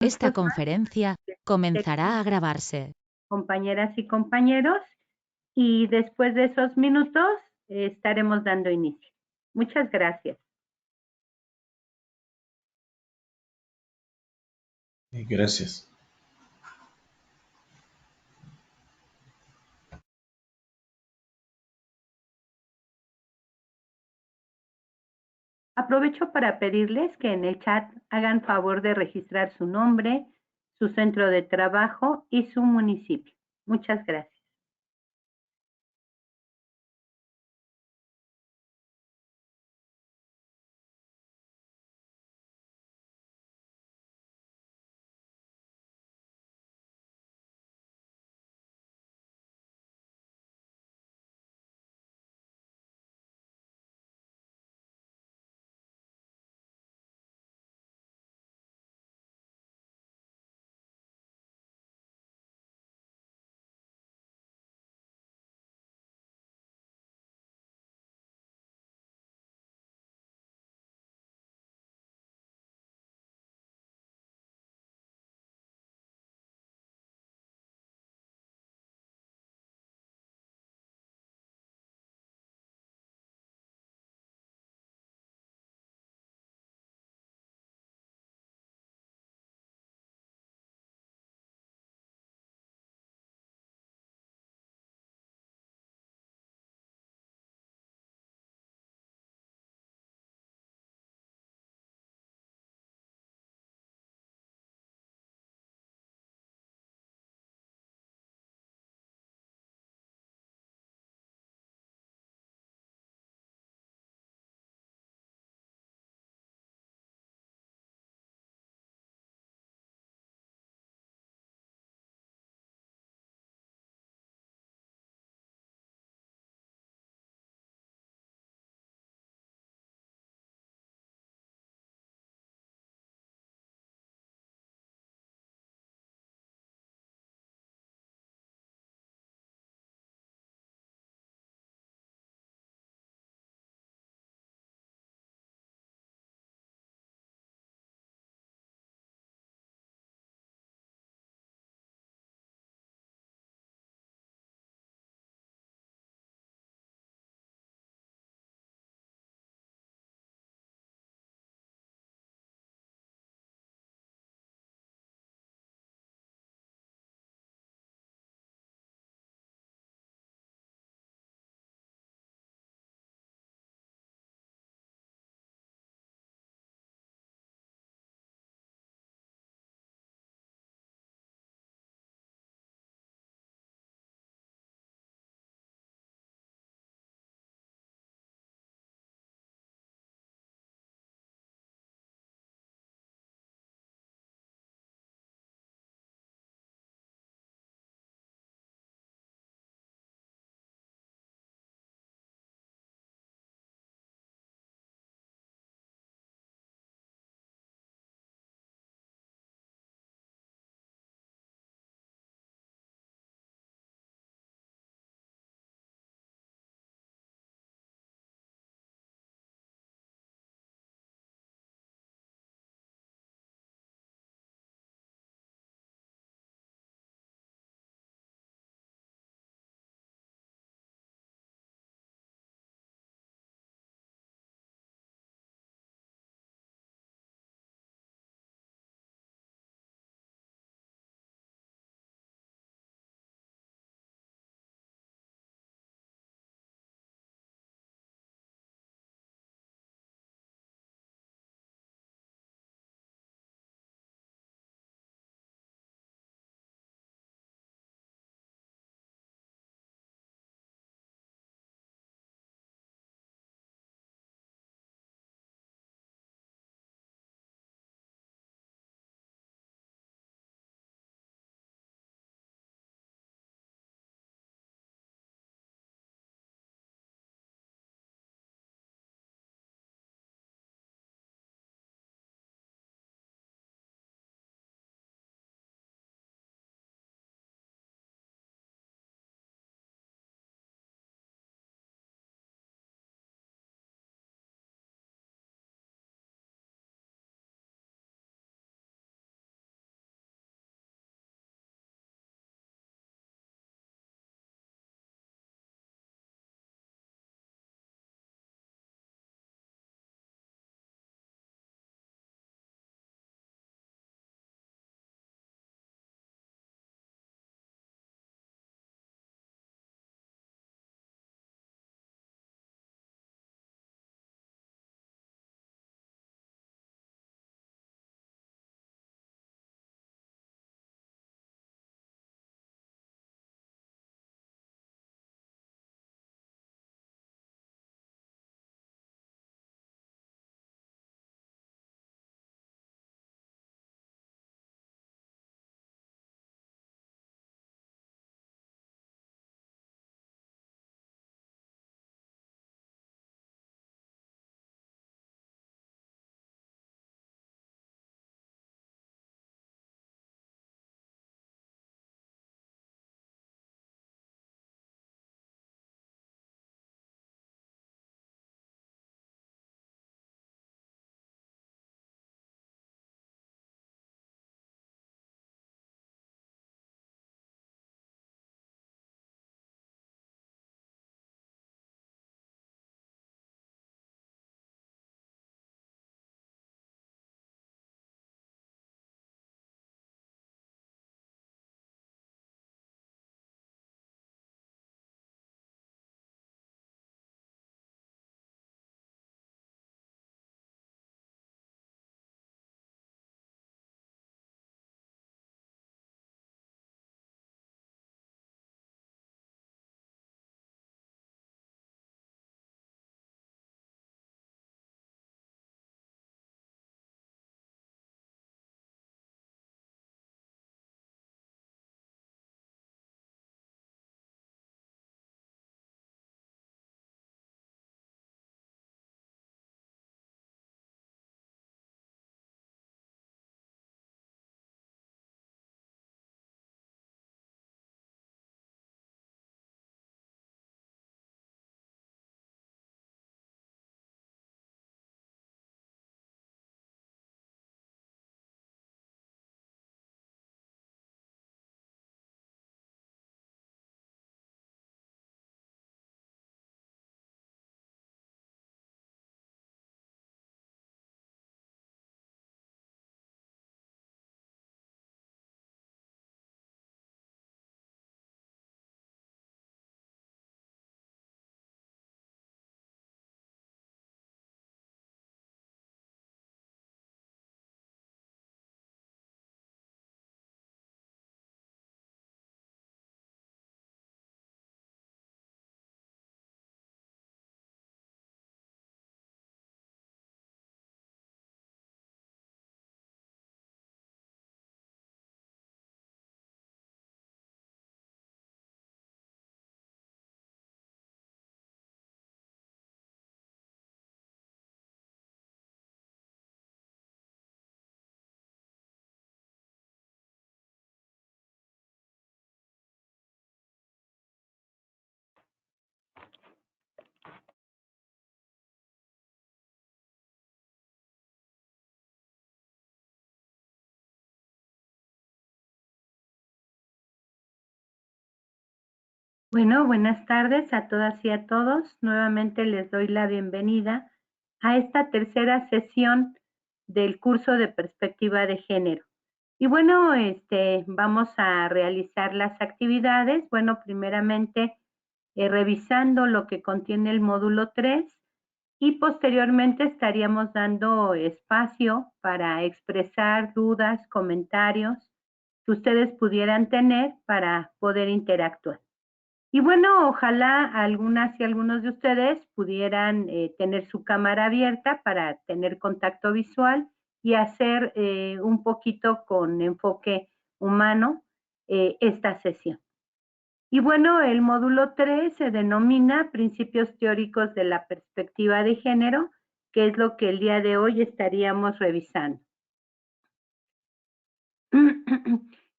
Esta minutos más conferencia de comenzará a grabarse. compañeras y compañeros y después de esos minutos estaremos dando inicio. Muchas gracias. Gracias. Aprovecho para pedirles que en el chat hagan favor de registrar su nombre, su centro de trabajo y su municipio. Muchas gracias. Bueno, buenas tardes a todas y a todos. Nuevamente les doy la bienvenida a esta tercera sesión del curso de perspectiva de género. Y bueno, vamos a realizar las actividades. Bueno, primeramente revisando lo que contiene el módulo 3 y posteriormente estaríamos dando espacio para expresar dudas, comentarios que ustedes pudieran tener para poder interactuar. Y bueno, ojalá algunas y algunos de ustedes pudieran tener su cámara abierta para tener contacto visual y hacer un poquito con enfoque humano esta sesión. Y bueno, el módulo 3 se denomina Principios teóricos de la perspectiva de género, que es lo que el día de hoy estaríamos revisando.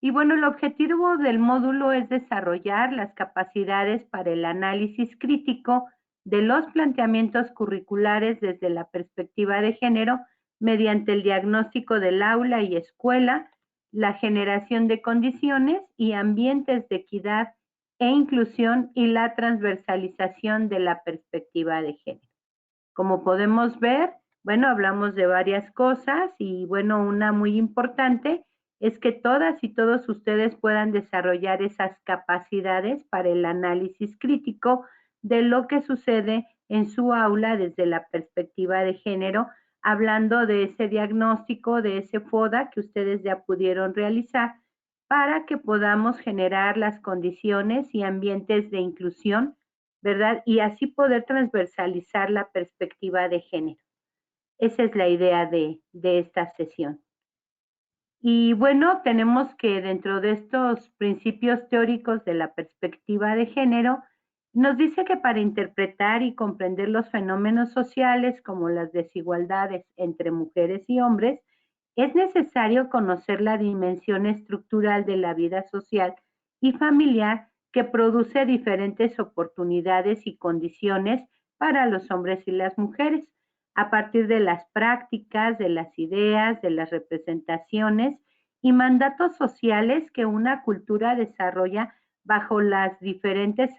Y bueno, el objetivo del módulo es desarrollar las capacidades para el análisis crítico de los planteamientos curriculares desde la perspectiva de género mediante el diagnóstico del aula y escuela, la generación de condiciones y ambientes de equidad e inclusión y la transversalización de la perspectiva de género. Como podemos ver, bueno, hablamos de varias cosas y bueno, una muy importante es que todas y todos ustedes puedan desarrollar esas capacidades para el análisis crítico de lo que sucede en su aula desde la perspectiva de género, hablando de ese diagnóstico, de ese FODA que ustedes ya pudieron realizar para que podamos generar las condiciones y ambientes de inclusión, ¿verdad? Y así poder transversalizar la perspectiva de género. Esa es la idea de esta sesión. Y bueno, tenemos que dentro de estos principios teóricos de la perspectiva de género, nos dice que para interpretar y comprender los fenómenos sociales como las desigualdades entre mujeres y hombres, es necesario conocer la dimensión estructural de la vida social y familiar que produce diferentes oportunidades y condiciones para los hombres y las mujeres a partir de las prácticas, de las ideas, de las representaciones y mandatos sociales que una cultura desarrolla bajo las diferentes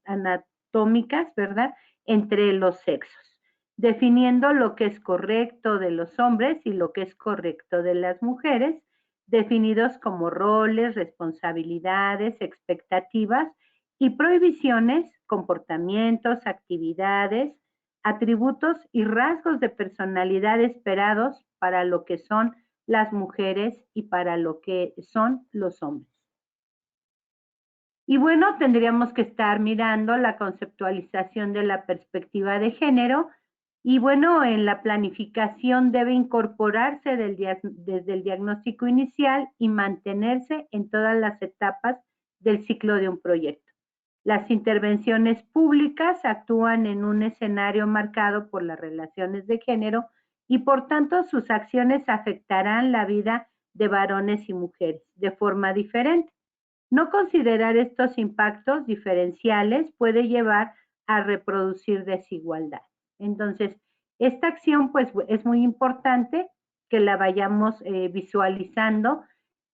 anatómicas, ¿verdad?, entre los sexos, definiendo lo que es correcto de los hombres y lo que es correcto de las mujeres, definidos como roles, responsabilidades, expectativas y prohibiciones, comportamientos, actividades, atributos y rasgos de personalidad esperados para lo que son las mujeres y para lo que son los hombres. Y bueno, tendríamos que estar mirando la conceptualización de la perspectiva de género y bueno, en la planificación debe incorporarse desde el diagnóstico inicial y mantenerse en todas las etapas del ciclo de un proyecto. Las intervenciones públicas actúan en un escenario marcado por las relaciones de género y por tanto sus acciones afectarán la vida de varones y mujeres de forma diferente. No considerar estos impactos diferenciales puede llevar a reproducir desigualdad. Entonces, esta acción pues es muy importante que la vayamos visualizando.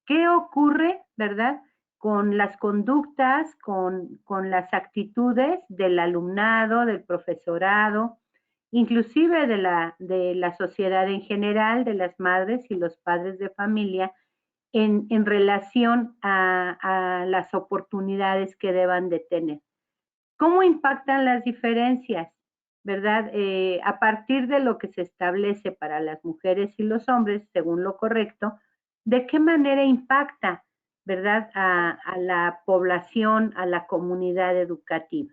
¿Qué ocurre, verdad?, con las conductas, con las actitudes del alumnado, del profesorado, inclusive de la sociedad en general, de las madres y los padres de familia, en relación a las oportunidades que deban de tener. ¿Cómo impactan las diferencias? ¿Verdad? A partir de lo que se establece para las mujeres y los hombres, según lo correcto, ¿de qué manera impacta, verdad, a la población, a la comunidad educativa?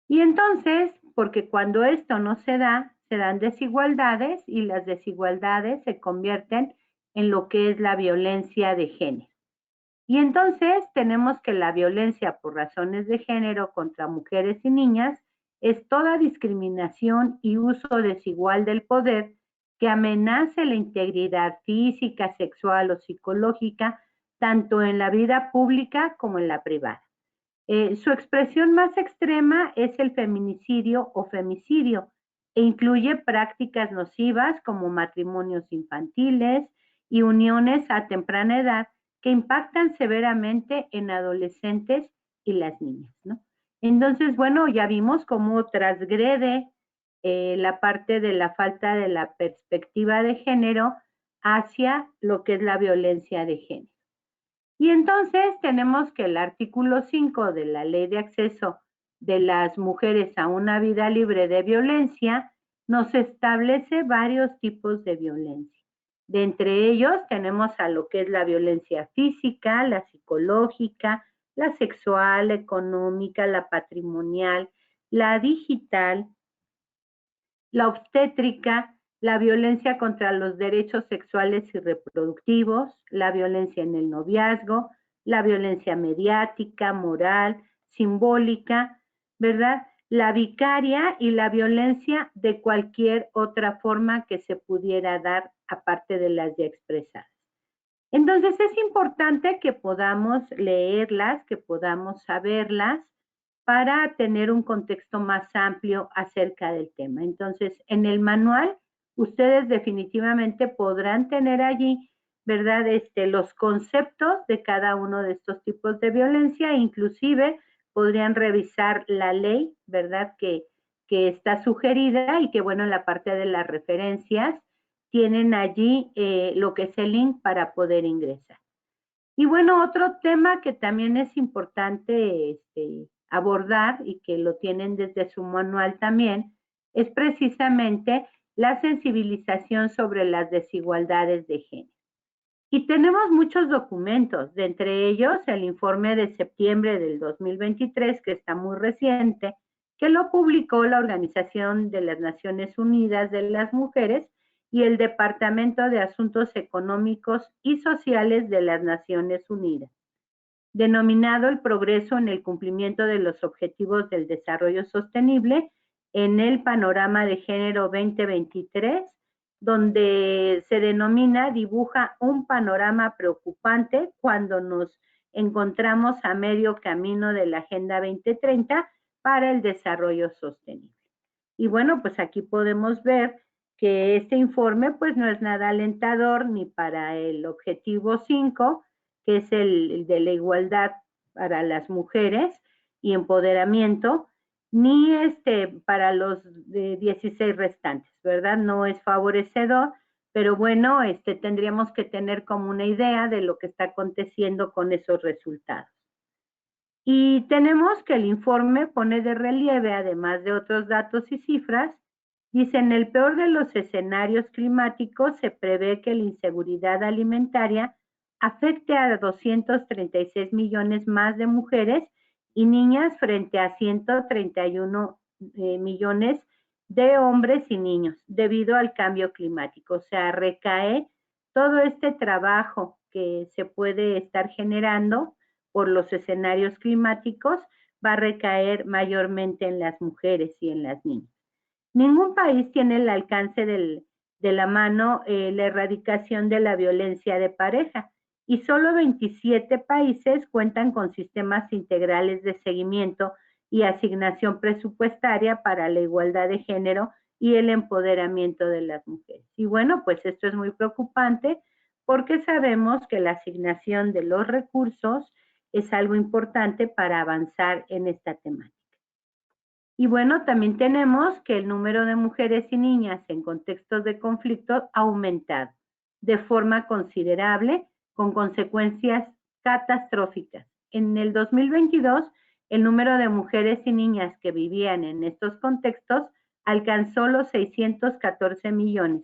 Y entonces, porque cuando esto no se da, se dan desigualdades y las desigualdades se convierten en lo que es la violencia de género. Y entonces tenemos que la violencia por razones de género contra mujeres y niñas es toda discriminación y uso desigual del poder que amenace la integridad física, sexual o psicológica, tanto en la vida pública como en la privada. Su expresión más extrema es el feminicidio o femicidio e incluye prácticas nocivas como matrimonios infantiles y uniones a temprana edad que impactan severamente en adolescentes y las niñas, ¿no? Entonces, bueno, ya vimos cómo transgrede la parte de la falta de la perspectiva de género hacia lo que es la violencia de género. Y entonces tenemos que el artículo 5 de la Ley de Acceso de las Mujeres a una Vida Libre de Violencia nos establece varios tipos de violencia. De entre ellos tenemos a lo que es la violencia física, la psicológica, la sexual, la económica, la patrimonial, la digital, la obstétrica, la violencia contra los derechos sexuales y reproductivos, la violencia en el noviazgo, la violencia mediática, moral, simbólica, ¿verdad? La vicaria y la violencia de cualquier otra forma que se pudiera dar aparte de las ya expresadas. Entonces es importante que podamos leerlas, que podamos saberlas para tener un contexto más amplio acerca del tema. Entonces, en el manual, ustedes definitivamente podrán tener allí, ¿verdad? Los conceptos de cada uno de estos tipos de violencia, inclusive podrían revisar la ley, ¿verdad? Que está sugerida y que, bueno, en la parte de las referencias tienen allí lo que es el link para poder ingresar. Y bueno, otro tema que también es importante abordar y que lo tienen desde su manual también, es precisamente la sensibilización sobre las desigualdades de género. Y tenemos muchos documentos, de entre ellos el informe de septiembre del 2023, que está muy reciente, que lo publicó la Organización de las Naciones Unidas de las Mujeres y el Departamento de Asuntos Económicos y Sociales de las Naciones Unidas, denominado El progreso en el cumplimiento de los Objetivos del Desarrollo Sostenible en el Panorama de Género 2023, donde se dibuja un panorama preocupante cuando nos encontramos a medio camino de la Agenda 2030 para el desarrollo sostenible. Y bueno, pues aquí podemos ver que este informe pues no es nada alentador ni para el objetivo 5, que es el de la igualdad para las mujeres y empoderamiento, ni para los 16 restantes, ¿verdad? No es favorecedor, pero bueno, tendríamos que tener como una idea de lo que está aconteciendo con esos resultados. Y tenemos que el informe pone de relieve, además de otros datos y cifras, dice, en el peor de los escenarios climáticos se prevé que la inseguridad alimentaria afecte a 236 millones más de mujeres y niñas frente a 131 millones de hombres y niños debido al cambio climático. O sea, recae todo este trabajo que se puede estar generando por los escenarios climáticos, va a recaer mayormente en las mujeres y en las niñas. Ningún país tiene el alcance de la mano la erradicación de la violencia de pareja y solo 27 países cuentan con sistemas integrales de seguimiento y asignación presupuestaria para la igualdad de género y el empoderamiento de las mujeres. Y bueno, pues esto es muy preocupante porque sabemos que la asignación de los recursos es algo importante para avanzar en esta temática. Y bueno, también tenemos que el número de mujeres y niñas en contextos de conflicto ha aumentado de forma considerable, con consecuencias catastróficas. En el 2022, el número de mujeres y niñas que vivían en estos contextos alcanzó los 614 millones,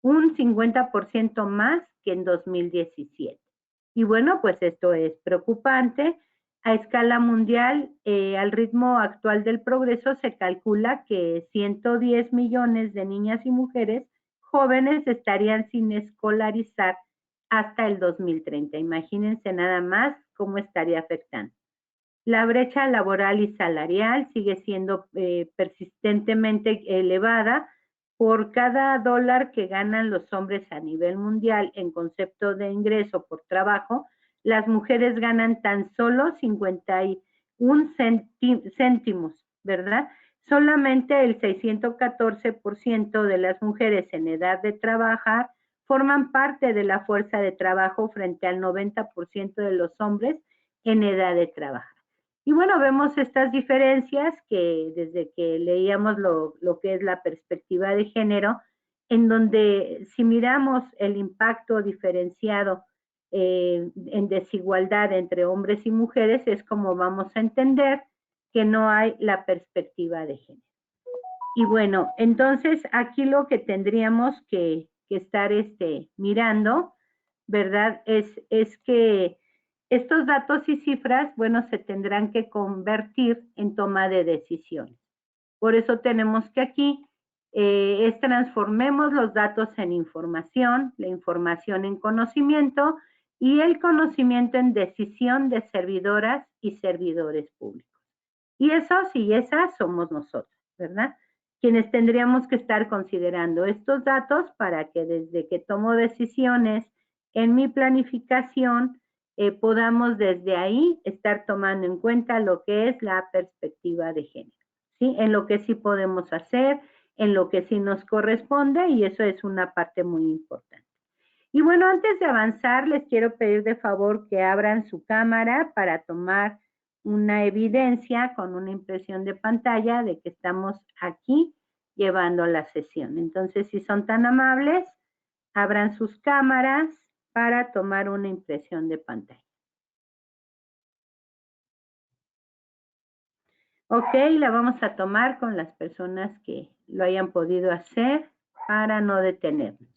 un 50% más que en 2017. Y bueno, pues esto es preocupante. A escala mundial, al ritmo actual del progreso, se calcula que 110 millones de niñas y mujeres jóvenes estarían sin escolarizar hasta el 2030. Imagínense nada más cómo estaría afectando. La brecha laboral y salarial sigue siendo persistentemente elevada. Por cada dólar que ganan los hombres a nivel mundial en concepto de ingreso por trabajo, las mujeres ganan tan solo 51 céntimos, ¿verdad? Solamente el 614% de las mujeres en edad de trabajar forman parte de la fuerza de trabajo frente al 90% de los hombres en edad de trabajar. Y bueno, vemos estas diferencias que desde que leíamos lo que es la perspectiva de género, en donde si miramos el impacto diferenciado en desigualdad entre hombres y mujeres, es como vamos a entender que no hay la perspectiva de género. Y bueno, entonces aquí lo que tendríamos que estar mirando, ¿verdad? Es que estos datos y cifras, bueno, se tendrán que convertir en toma de decisiones. Por eso tenemos que aquí transformemos los datos en información, la información en conocimiento y el conocimiento en decisión de servidoras y servidores públicos. Y esos y esas somos nosotros, ¿verdad? Quienes tendríamos que estar considerando estos datos para que desde que tomo decisiones en mi planificación, podamos desde ahí estar tomando en cuenta lo que es la perspectiva de género, ¿sí? En lo que sí podemos hacer, en lo que sí nos corresponde, y eso es una parte muy importante. Y bueno, antes de avanzar, les quiero pedir de favor que abran su cámara para tomar una evidencia con una impresión de pantalla de que estamos aquí llevando la sesión. Entonces, si son tan amables, abran sus cámaras para tomar una impresión de pantalla. Ok, la vamos a tomar con las personas que lo hayan podido hacer para no detenernos.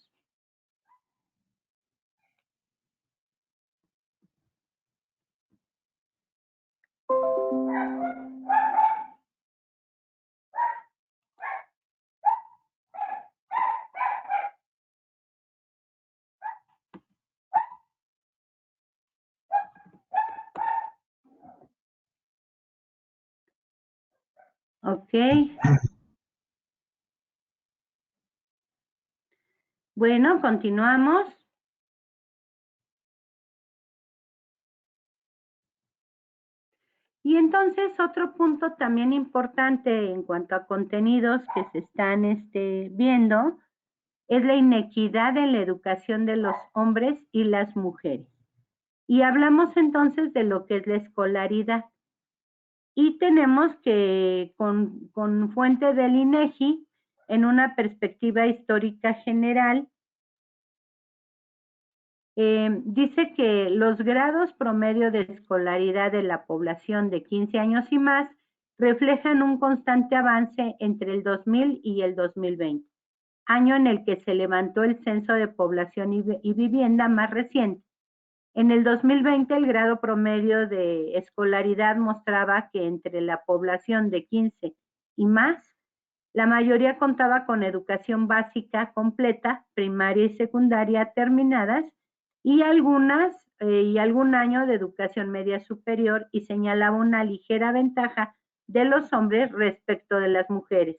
Ok. Bueno, continuamos. Y entonces otro punto también importante en cuanto a contenidos que se están viendo es la inequidad en la educación de los hombres y las mujeres. Y hablamos entonces de lo que es la escolaridad. Y tenemos que, con fuente del INEGI, en una perspectiva histórica general, dice que los grados promedio de escolaridad de la población de 15 años y más reflejan un constante avance entre el 2000 y el 2020, año en el que se levantó el censo de población y vivienda más reciente. En el 2020 el grado promedio de escolaridad mostraba que entre la población de 15 y más, la mayoría contaba con educación básica completa, primaria y secundaria terminadas, y algún año de educación media superior, y señalaba una ligera ventaja de los hombres respecto de las mujeres,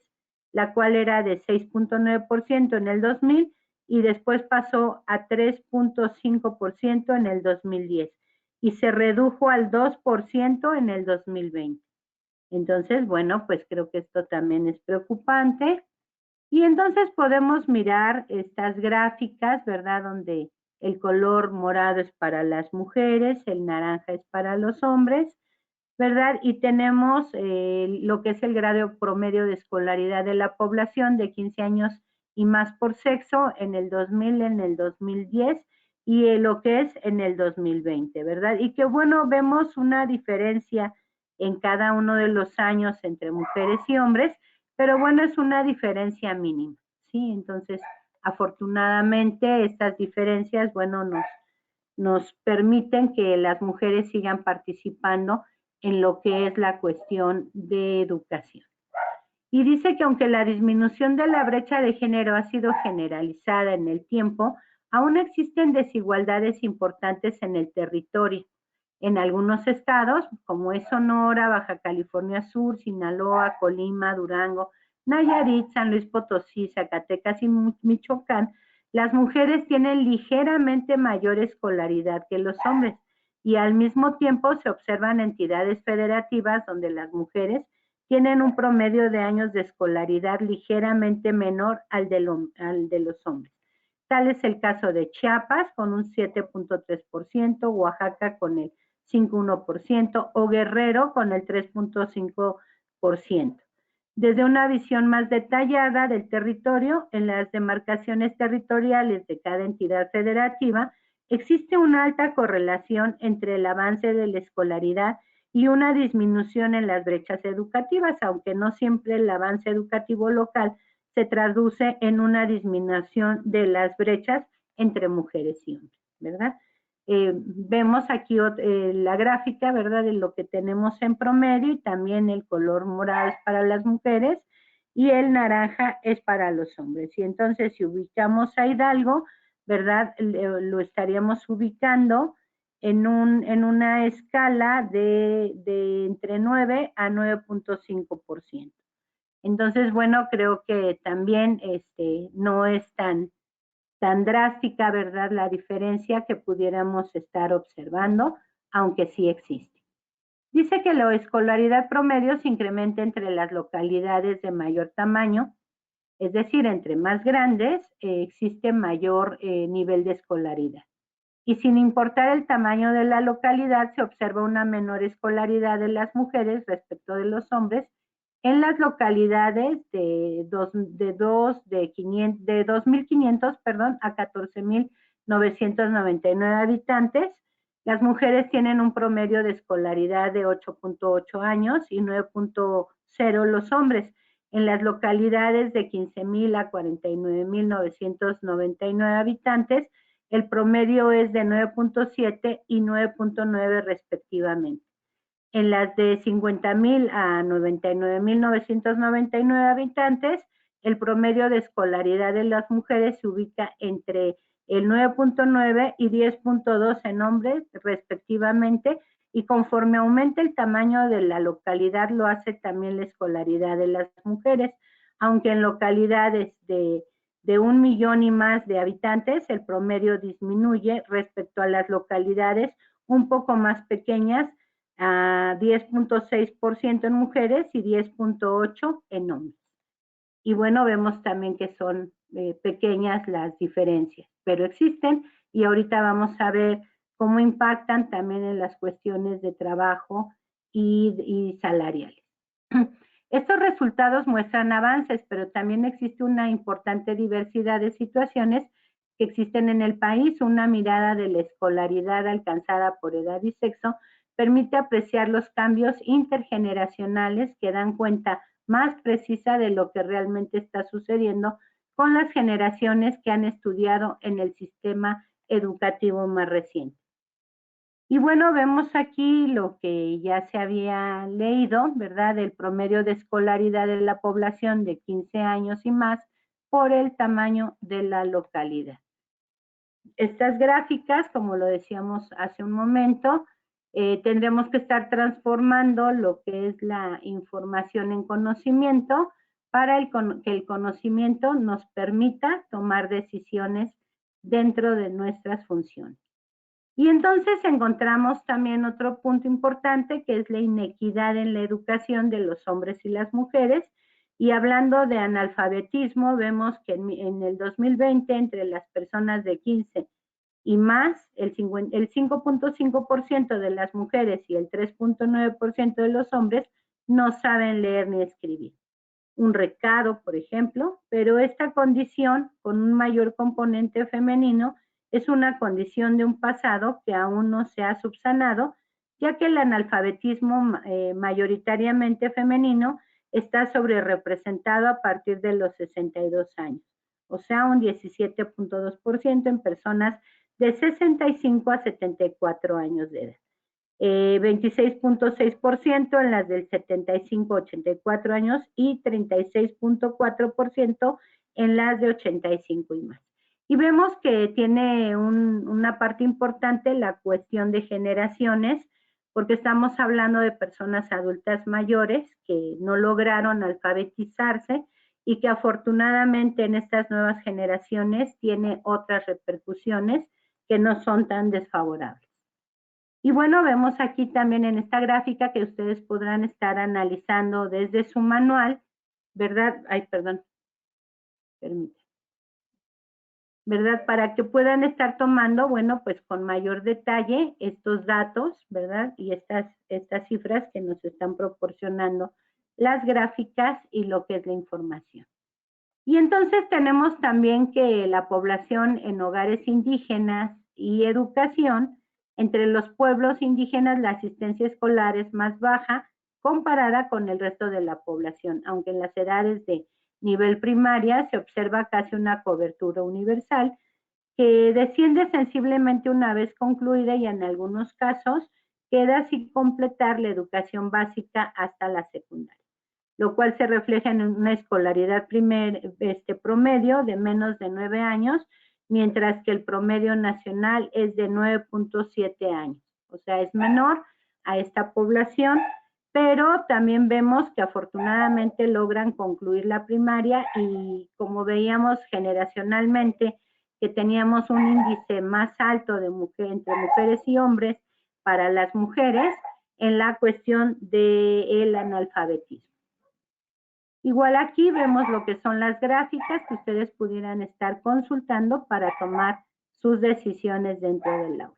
la cual era de 6.9% en el 2000 y después pasó a 3.5% en el 2010 y se redujo al 2% en el 2020. Entonces, bueno, pues creo que esto también es preocupante. Y entonces podemos mirar estas gráficas, ¿verdad? Donde el color morado es para las mujeres, el naranja es para los hombres, ¿verdad? Y tenemos lo que es el grado promedio de escolaridad de la población de 15 años y más por sexo en el 2000, en el 2010 y lo que es en el 2020, ¿verdad? Y que bueno, vemos una diferencia en cada uno de los años entre mujeres y hombres, pero bueno, es una diferencia mínima, ¿sí? Entonces, afortunadamente, estas diferencias, bueno, nos permiten que las mujeres sigan participando en lo que es la cuestión de educación. Y dice que aunque la disminución de la brecha de género ha sido generalizada en el tiempo, aún existen desigualdades importantes en el territorio. En algunos estados, como es Sonora, Baja California Sur, Sinaloa, Colima, Durango, Nayarit, San Luis Potosí, Zacatecas y Michoacán, las mujeres tienen ligeramente mayor escolaridad que los hombres y al mismo tiempo se observan entidades federativas donde las mujeres tienen un promedio de años de escolaridad ligeramente menor al de los hombres. Tal es el caso de Chiapas con un 7.3%, Oaxaca con el 5.1%, o Guerrero con el 3.5%. Desde una visión más detallada del territorio, en las demarcaciones territoriales de cada entidad federativa, existe una alta correlación entre el avance de la escolaridad y una disminución en las brechas educativas, aunque no siempre el avance educativo local se traduce en una disminución de las brechas entre mujeres y hombres, ¿verdad? Vemos aquí la gráfica, ¿verdad?, de lo que tenemos en promedio, y también el color morado es para las mujeres y el naranja es para los hombres. Y entonces, si ubicamos a Hidalgo, ¿verdad?, lo estaríamos ubicando en una escala de entre 9 a 9.5%. Entonces, bueno, creo que también no es tan drástica, ¿verdad?, la diferencia que pudiéramos estar observando, aunque sí existe. Dice que la escolaridad promedio se incrementa entre las localidades de mayor tamaño, es decir, entre más grandes existe mayor nivel de escolaridad. Y sin importar el tamaño de la localidad, se observa una menor escolaridad de las mujeres respecto de los hombres en las localidades de 2.500, a 14.999 habitantes. Las mujeres tienen un promedio de escolaridad de 8.8 años y 9.0 los hombres. En las localidades de 15.000 a 49.999 habitantes, el promedio es de 9.7 y 9.9 respectivamente. En las de 50.000 a 99.999 habitantes, el promedio de escolaridad de las mujeres se ubica entre el 9.9 y 10.2 en hombres respectivamente, y conforme aumenta el tamaño de la localidad, lo hace también la escolaridad de las mujeres, aunque en localidades de 1 millón y más de habitantes, el promedio disminuye respecto a las localidades un poco más pequeñas, a 10.6% en mujeres y 10.8% en hombres. Y bueno, vemos también que son pequeñas las diferencias, pero existen, y ahorita vamos a ver cómo impactan también en las cuestiones de trabajo y salariales. Estos resultados muestran avances, pero también existe una importante diversidad de situaciones que existen en el país. Una mirada de la escolaridad alcanzada por edad y sexo permite apreciar los cambios intergeneracionales que dan cuenta más precisa de lo que realmente está sucediendo con las generaciones que han estudiado en el sistema educativo más reciente. Y bueno, vemos aquí lo que ya se había leído, ¿verdad?, el promedio de escolaridad de la población de 15 años y más por el tamaño de la localidad. Estas gráficas, como lo decíamos hace un momento, tendremos que estar transformando lo que es la información en conocimiento para que el conocimiento nos permita tomar decisiones dentro de nuestras funciones. Y entonces encontramos también otro punto importante, que es la inequidad en la educación de los hombres y las mujeres. Y hablando de analfabetismo, vemos que en el 2020, entre las personas de 15 y más, el 5.5% de las mujeres y el 3.9% de los hombres no saben leer ni escribir un recado, por ejemplo, pero esta condición, con un mayor componente femenino, es una condición de un pasado que aún no se ha subsanado, ya que el analfabetismo mayoritariamente femenino está sobrerepresentado a partir de los 62 años, o sea, un 17.2% en personas de 65 a 74 años de edad. 26.6% en las del 75 a 84 años y 36.4% en las de 85 y más. Y vemos que tiene una parte importante la cuestión de generaciones, porque estamos hablando de personas adultas mayores que no lograron alfabetizarse y que afortunadamente en estas nuevas generaciones tiene otras repercusiones que no son tan desfavorables. Y bueno, vemos aquí también en esta gráfica que ustedes podrán estar analizando desde su manual, ¿verdad? Ay, perdón. Permítanme. ¿verdad? Para que puedan estar tomando, bueno, pues con mayor detalle estos datos, ¿verdad? Y estas cifras que nos están proporcionando las gráficas y lo que es la información. Y entonces tenemos también que la población en hogares indígenas y educación, entre los pueblos indígenas la asistencia escolar es más baja comparada con el resto de la población, aunque en las edades de nivel primaria se observa casi una cobertura universal que desciende sensiblemente una vez concluida y en algunos casos queda sin completar la educación básica hasta la secundaria, lo cual se refleja en una escolaridad promedio de menos de 9 años, mientras que el promedio nacional es de 9.7 años. O sea, es menor a esta población, pero también vemos que afortunadamente logran concluir la primaria y como veíamos generacionalmente que teníamos un índice más alto de entre mujeres y hombres para las mujeres en la cuestión del analfabetismo. Igual aquí vemos lo que son las gráficas que ustedes pudieran estar consultando para tomar sus decisiones dentro del aula.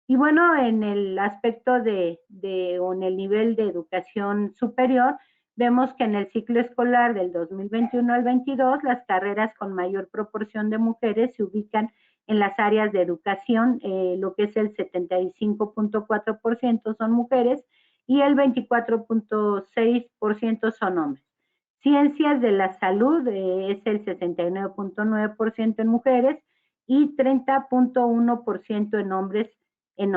Y bueno, en el aspecto o en el nivel de educación superior, vemos que en el ciclo escolar del 2021 al 22, las carreras con mayor proporción de mujeres se ubican en las áreas de educación, lo que es el 75.4% son mujeres y el 24.6% son hombres. Ciencias de la salud es el 69.9% en mujeres y 30.1% en hombres. En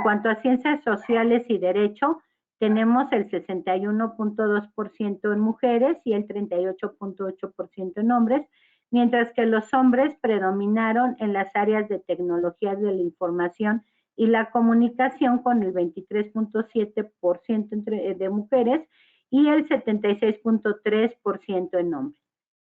cuanto a ciencias sociales y derecho, tenemos el 61.2% en mujeres y el 38.8% en hombres, mientras que los hombres predominaron en las áreas de tecnologías de la información y la comunicación con el 23.7% de mujeres y el 76.3% en hombres.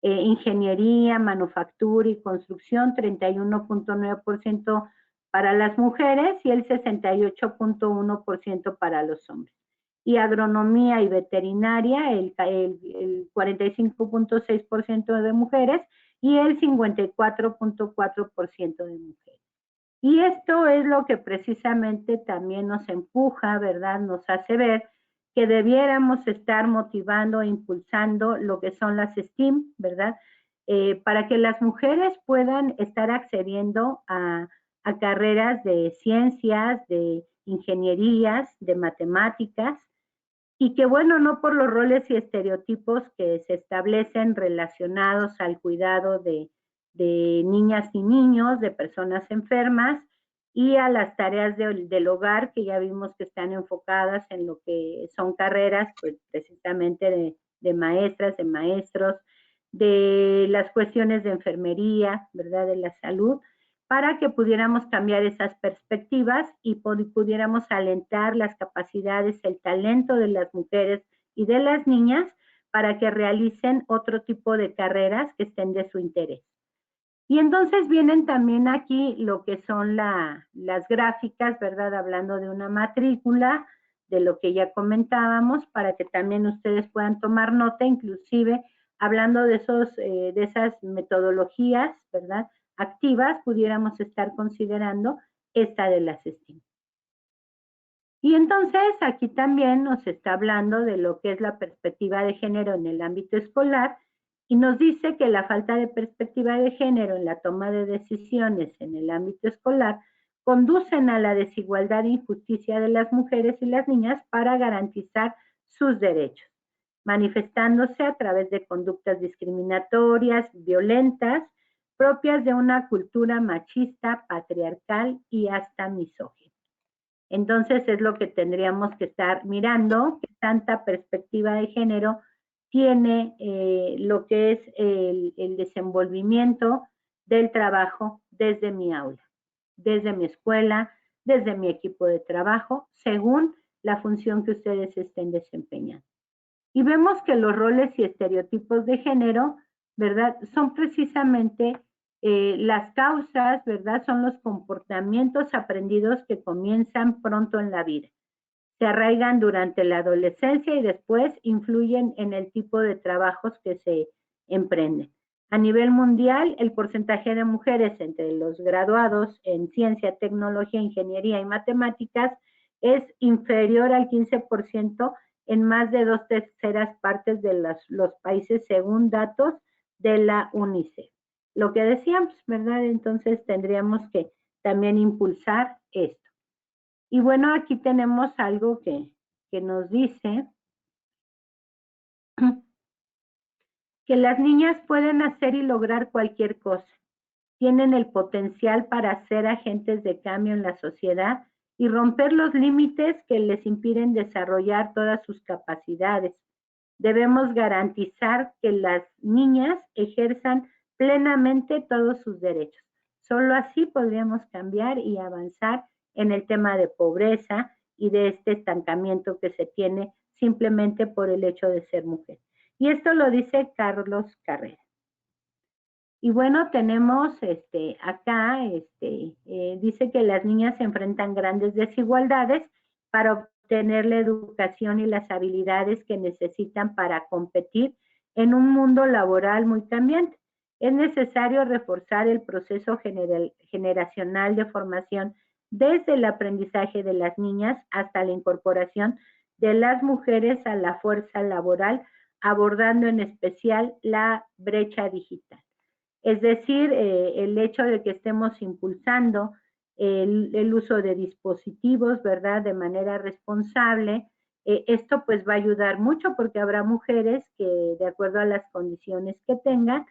Ingeniería, manufactura y construcción, 31.9% para las mujeres y el 68.1% para los hombres. Y agronomía y veterinaria, el 45.6% de mujeres y el 54.4% de mujeres. Y esto es lo que precisamente también nos empuja, ¿verdad? Nos hace ver que debiéramos estar motivando e impulsando lo que son las STEAM, ¿verdad? Para que las mujeres puedan estar accediendo a carreras de ciencias, de ingenierías, de matemáticas, y que bueno, no por los roles y estereotipos que se establecen relacionados al cuidado de niñas y niños, de personas enfermas, y a las tareas del hogar que ya vimos que están enfocadas en lo que son carreras, pues precisamente de maestras, de maestros, de las cuestiones de enfermería, ¿verdad? De la salud, para que pudiéramos cambiar esas perspectivas y pudiéramos alentar las capacidades, el talento de las mujeres y de las niñas para que realicen otro tipo de carreras que estén de su interés. Y entonces vienen también aquí lo que son las gráficas, ¿verdad? Hablando de una matrícula, de lo que ya comentábamos, para que también ustedes puedan tomar nota, inclusive hablando de esas metodologías, ¿verdad? Activas, pudiéramos estar considerando esta de las STEAM. Y entonces aquí también nos está hablando de lo que es la perspectiva de género en el ámbito escolar y nos dice que la falta de perspectiva de género en la toma de decisiones en el ámbito escolar conducen a la desigualdad e injusticia de las mujeres y las niñas para garantizar sus derechos, manifestándose a través de conductas discriminatorias, violentas, propias de una cultura machista, patriarcal y hasta misógina. Entonces es lo que tendríamos que estar mirando, que tanta perspectiva de género tiene lo que es el desenvolvimiento del trabajo desde mi aula, desde mi escuela, desde mi equipo de trabajo, según la función que ustedes estén desempeñando. Y vemos que los roles y estereotipos de género, ¿verdad? Son precisamente las causas, ¿verdad? Son los comportamientos aprendidos que comienzan pronto en la vida. Se arraigan durante la adolescencia y después influyen en el tipo de trabajos que se emprenden. A nivel mundial, el porcentaje de mujeres entre los graduados en ciencia, tecnología, ingeniería y matemáticas es inferior al 15% en más de 2/3 partes de los países según datos de la UNICEF. Lo que decíamos, ¿verdad? Entonces tendríamos que también impulsar esto. Y bueno, aquí tenemos algo que nos dice que las niñas pueden hacer y lograr cualquier cosa. Tienen el potencial para ser agentes de cambio en la sociedad y romper los límites que les impiden desarrollar todas sus capacidades. Debemos garantizar que las niñas ejerzan plenamente todos sus derechos. Solo así podríamos cambiar y avanzar en el tema de pobreza y de este estancamiento que se tiene simplemente por el hecho de ser mujer. Y esto lo dice Carlos Carrera. Y bueno, tenemos acá, dice que las niñas se enfrentan grandes desigualdades para obtener la educación y las habilidades que necesitan para competir en un mundo laboral muy cambiante. Es necesario reforzar el proceso generacional de formación desde el aprendizaje de las niñas hasta la incorporación de las mujeres a la fuerza laboral, abordando en especial la brecha digital. Es decir, el hecho de que estemos impulsando el uso de dispositivos, ¿verdad?, de manera responsable, esto pues va a ayudar mucho porque habrá mujeres que, de acuerdo a las condiciones que tengan,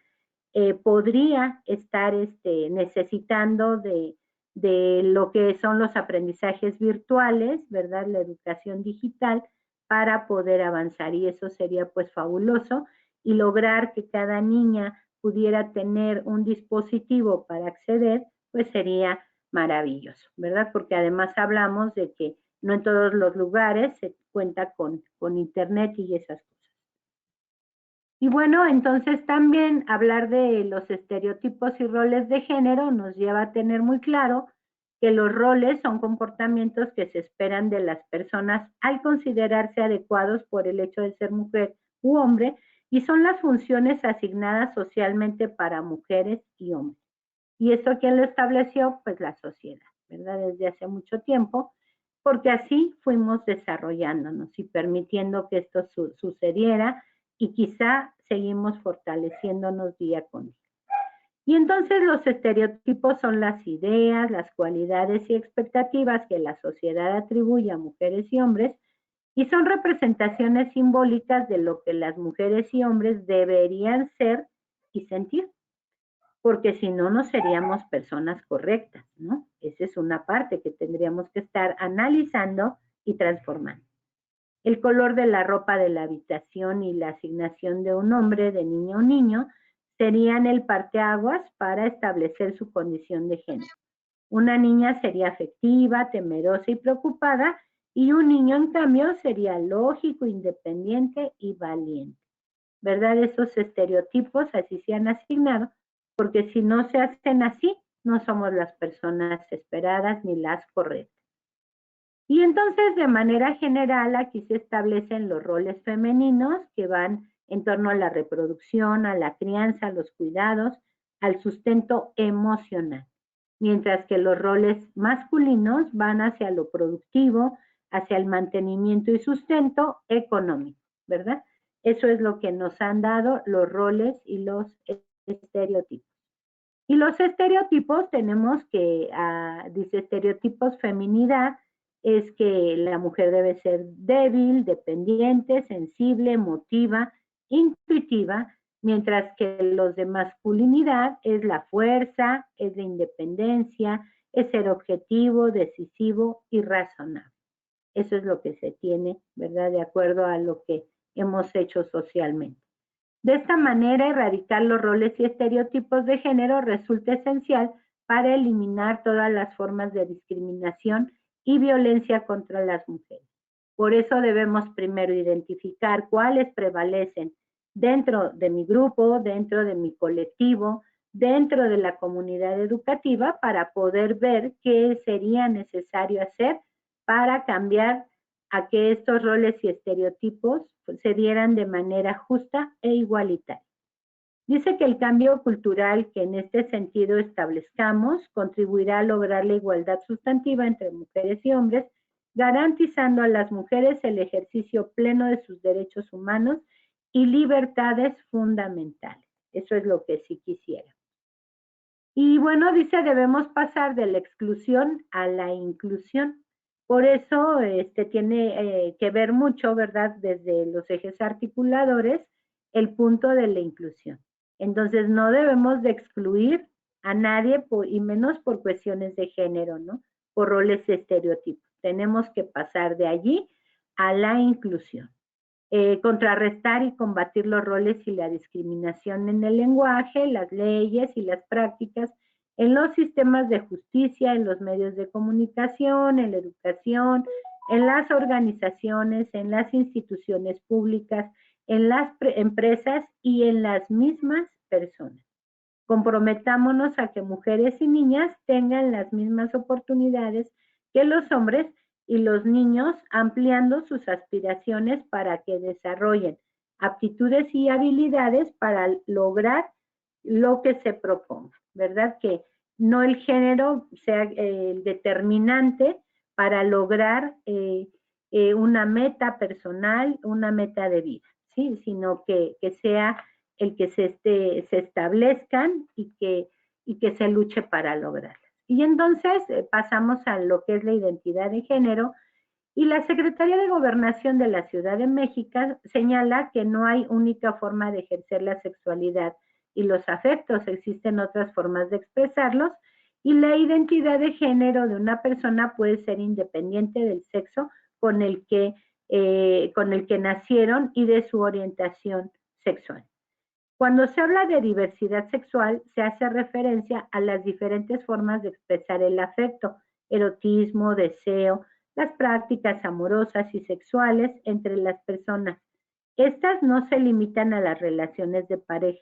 podría estar necesitando de lo que son los aprendizajes virtuales, ¿verdad?, la educación digital, para poder avanzar. Y eso sería pues fabuloso, y lograr que cada niña pudiera tener un dispositivo para acceder, pues sería maravilloso, ¿verdad? Porque además hablamos de que no en todos los lugares se cuenta con internet y esas cosas. Y bueno, entonces también hablar de los estereotipos y roles de género nos lleva a tener muy claro que los roles son comportamientos que se esperan de las personas al considerarse adecuados por el hecho de ser mujer u hombre, y son las funciones asignadas socialmente para mujeres y hombres. ¿Y esto quién lo estableció? Pues la sociedad, ¿verdad? Desde hace mucho tiempo, porque así fuimos desarrollándonos y permitiendo que esto sucediera, y quizá seguimos fortaleciéndonos día con día. Y entonces los estereotipos son las ideas, las cualidades y expectativas que la sociedad atribuye a mujeres y hombres, y son representaciones simbólicas de lo que las mujeres y hombres deberían ser y sentir, porque si no, no seríamos personas correctas, ¿no? Esa es una parte que tendríamos que estar analizando y transformando. El color de la ropa de la habitación y la asignación de un hombre, de niña o niño, serían el parteaguas para establecer su condición de género. Una niña sería afectiva, temerosa y preocupada, y un niño, en cambio, sería lógico, independiente y valiente. ¿Verdad? Esos estereotipos así se han asignado, porque si no se hacen así, no somos las personas esperadas ni las correctas. Y entonces, de manera general, aquí se establecen los roles femeninos que van en torno a la reproducción, a la crianza, a los cuidados, al sustento emocional, mientras que los roles masculinos van hacia lo productivo, hacia el mantenimiento y sustento económico, ¿verdad? Eso es lo que nos han dado los roles y los estereotipos. Y los estereotipos tenemos que, dice estereotipos feminidad, es que la mujer debe ser débil, dependiente, sensible, emotiva, intuitiva, mientras que los de masculinidad es la fuerza, es la independencia, es ser objetivo, decisivo y razonable. Eso es lo que se tiene, ¿verdad? De acuerdo a lo que hemos hecho socialmente. De esta manera, erradicar los roles y estereotipos de género resulta esencial para eliminar todas las formas de discriminación y violencia contra las mujeres. Por eso debemos primero identificar cuáles prevalecen dentro de mi grupo, dentro de mi colectivo, dentro de la comunidad educativa, para poder ver qué sería necesario hacer para cambiar a que estos roles y estereotipos se dieran de manera justa e igualitaria. Dice que el cambio cultural que en este sentido establezcamos contribuirá a lograr la igualdad sustantiva entre mujeres y hombres, garantizando a las mujeres el ejercicio pleno de sus derechos humanos y libertades fundamentales. Eso es lo que sí quisiera. Y bueno, dice, debemos pasar de la exclusión a la inclusión. Por eso tiene que ver mucho, ¿verdad?, desde los ejes articuladores, el punto de la inclusión. Entonces, no debemos de excluir a nadie, y menos por cuestiones de género, ¿no? Por roles estereotipos. Tenemos que pasar de allí a la inclusión. Contrarrestar y combatir los roles y la discriminación en el lenguaje, las leyes y las prácticas en los sistemas de justicia, en los medios de comunicación, en la educación, en las organizaciones, en las instituciones públicas, en las empresas y en las mismas personas. Comprometámonos a que mujeres y niñas tengan las mismas oportunidades que los hombres y los niños, ampliando sus aspiraciones para que desarrollen aptitudes y habilidades para lograr lo que se proponga, ¿verdad? Que no el género sea el determinante para lograr una meta personal, una meta de vida, ¿sí? Sino que sea el que se establezcan y que se luche para lograrlas. Y entonces pasamos a lo que es la identidad de género, y la Secretaría de Gobernación de la Ciudad de México señala que no hay única forma de ejercer la sexualidad y los afectos, existen otras formas de expresarlos, y la identidad de género de una persona puede ser independiente del sexo con el que nacieron y de su orientación sexual. Cuando se habla de diversidad sexual, se hace referencia a las diferentes formas de expresar el afecto, erotismo, deseo, las prácticas amorosas y sexuales entre las personas. Estas no se limitan a las relaciones de pareja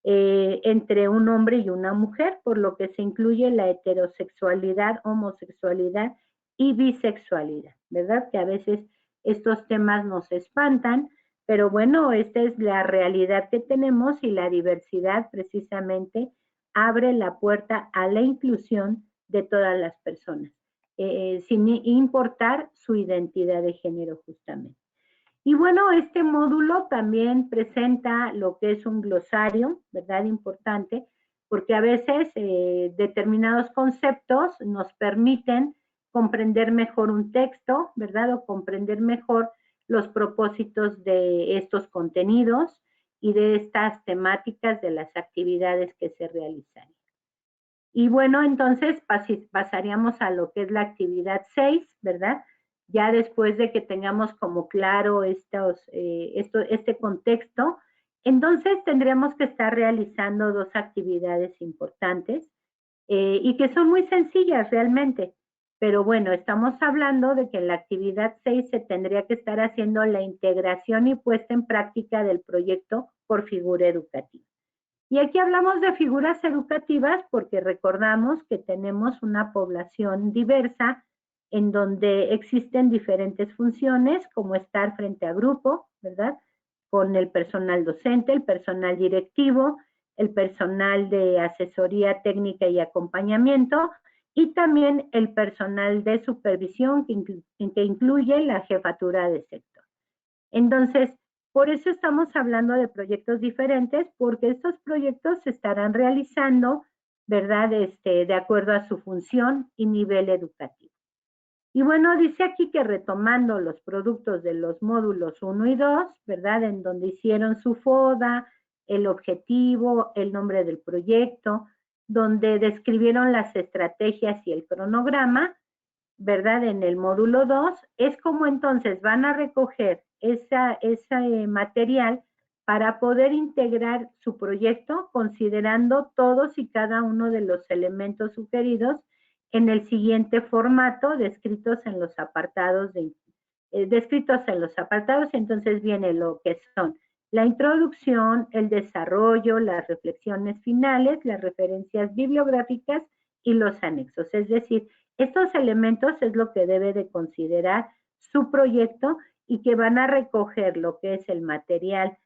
entre un hombre y una mujer, por lo que se incluye la heterosexualidad, homosexualidad y bisexualidad, ¿verdad? Que a veces estos temas nos espantan, pero bueno, esta es la realidad que tenemos, y la diversidad precisamente abre la puerta a la inclusión de todas las personas, sin importar su identidad de género justamente. Y bueno, este módulo también presenta lo que es un glosario, ¿verdad? Importante, porque a veces determinados conceptos nos permiten comprender mejor un texto, ¿verdad? O comprender mejor los propósitos de estos contenidos y de estas temáticas de las actividades que se realizan. Y bueno, entonces pasaríamos a lo que es la actividad 6, ¿verdad? Ya después de que tengamos como claro este contexto, entonces tendríamos que estar realizando dos actividades importantes y que son muy sencillas realmente. Pero bueno, estamos hablando de que en la actividad 6 se tendría que estar haciendo la integración y puesta en práctica del proyecto por figura educativa. Y aquí hablamos de figuras educativas porque recordamos que tenemos una población diversa en donde existen diferentes funciones, como estar frente a grupo, ¿verdad? Con el personal docente, el personal directivo, el personal de asesoría técnica y acompañamiento, y también el personal de supervisión que incluye la jefatura de sector. Entonces, por eso estamos hablando de proyectos diferentes, porque estos proyectos se estarán realizando, ¿verdad? De acuerdo a su función y nivel educativo. Y bueno, dice aquí que retomando los productos de los módulos 1 y 2, ¿verdad? En donde hicieron su FODA, el objetivo, el nombre del proyecto, donde describieron las estrategias y el cronograma, ¿verdad? En el módulo 2, es como entonces van a recoger ese material para poder integrar su proyecto considerando todos y cada uno de los elementos sugeridos en el siguiente formato descritos en los apartados. Entonces viene lo que son la introducción, el desarrollo, las reflexiones finales, las referencias bibliográficas y los anexos. Es decir, estos elementos es lo que debe de considerar su proyecto y que van a recoger lo que es el material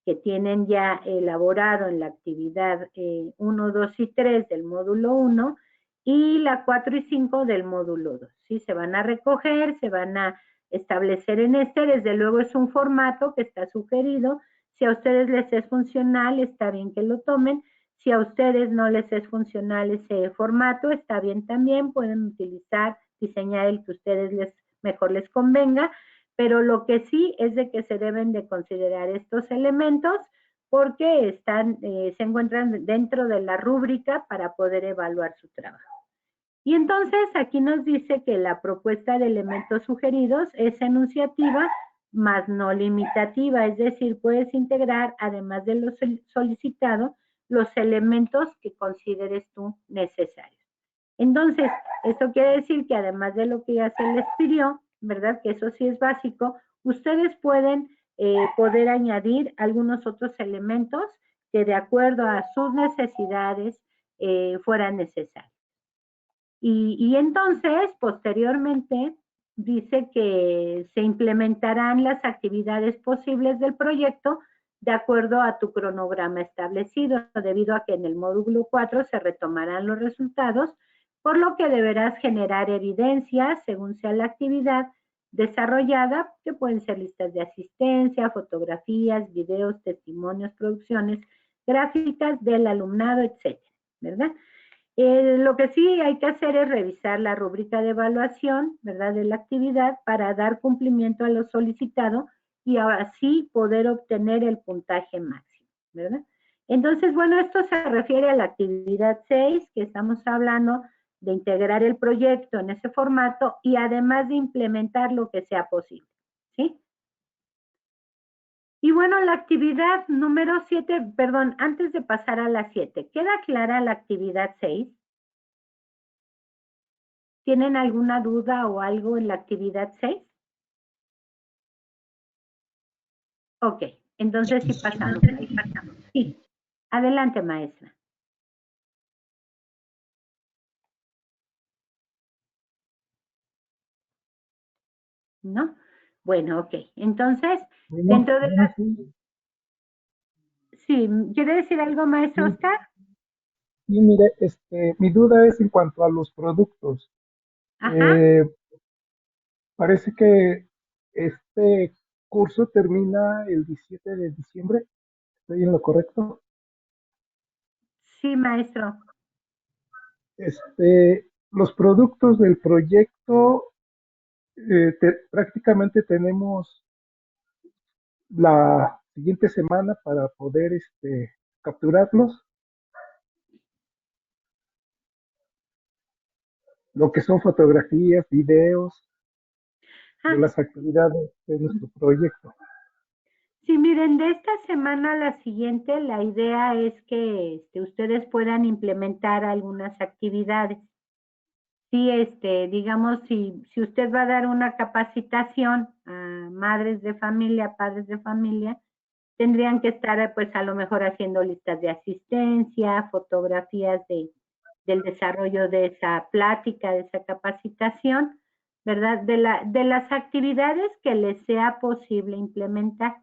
que tienen ya elaborado en la actividad 1, 2 y 3 del módulo 1 y la 4 y 5 del módulo 2. ¿Sí? Se van a recoger, se van a establecer en este, desde luego es un formato que está sugerido. Si a ustedes les es funcional, está bien que lo tomen. Si a ustedes no les es funcional ese formato, está bien también, pueden utilizar, diseñar el que a ustedes mejor les convenga, pero lo que sí es de que se deben de considerar estos elementos porque se encuentran dentro de la rúbrica para poder evaluar su trabajo. Y entonces aquí nos dice que la propuesta de elementos sugeridos es enunciativa, más no limitativa, es decir, puedes integrar, además de lo solicitado, los elementos que consideres tú necesarios. Entonces, esto quiere decir que además de lo que ya se les pidió, ¿verdad? Que eso sí es básico, ustedes pueden poder añadir algunos otros elementos que de acuerdo a sus necesidades fueran necesarios. Y entonces, posteriormente, dice que se implementarán las actividades posibles del proyecto de acuerdo a tu cronograma establecido, debido a que en el módulo 4 se retomarán los resultados, por lo que deberás generar evidencias según sea la actividad desarrollada, que pueden ser listas de asistencia, fotografías, videos, testimonios, producciones, gráficas del alumnado, etcétera, ¿verdad? Lo que sí hay que hacer es revisar la rúbrica de evaluación, ¿verdad?, de la actividad para dar cumplimiento a lo solicitado y así poder obtener el puntaje máximo, ¿verdad? Entonces, bueno, esto se refiere a la actividad 6, que estamos hablando de integrar el proyecto en ese formato y además de implementar lo que sea posible, ¿sí? Y bueno, la actividad número 7, perdón, antes de pasar a la 7, ¿queda clara la actividad 6? ¿Tienen alguna duda o algo en la actividad 6? Ok, entonces sí pasamos ahí. Sí, adelante, maestra. ¿No? Bueno, ok. Entonces, dentro de la... Sí, ¿quiere decir algo, maestro Oscar? Y mire, mi duda es en cuanto a los productos. Ajá. Parece que este curso termina el 17 de diciembre. ¿Estoy en lo correcto? Sí, maestro. Los productos del proyecto, prácticamente tenemos la siguiente semana para poder capturarlos. Lo que son fotografías, videos de Ah, las actividades de nuestro proyecto. sí, miren, de esta semana a la siguiente, la idea es que ustedes puedan implementar algunas actividades. Sí, digamos, si usted va a dar una capacitación a madres de familia, padres de familia, tendrían que estar, pues, a lo mejor haciendo listas de asistencia, fotografías del desarrollo de esa plática, de esa capacitación, ¿verdad? De las actividades que les sea posible implementar.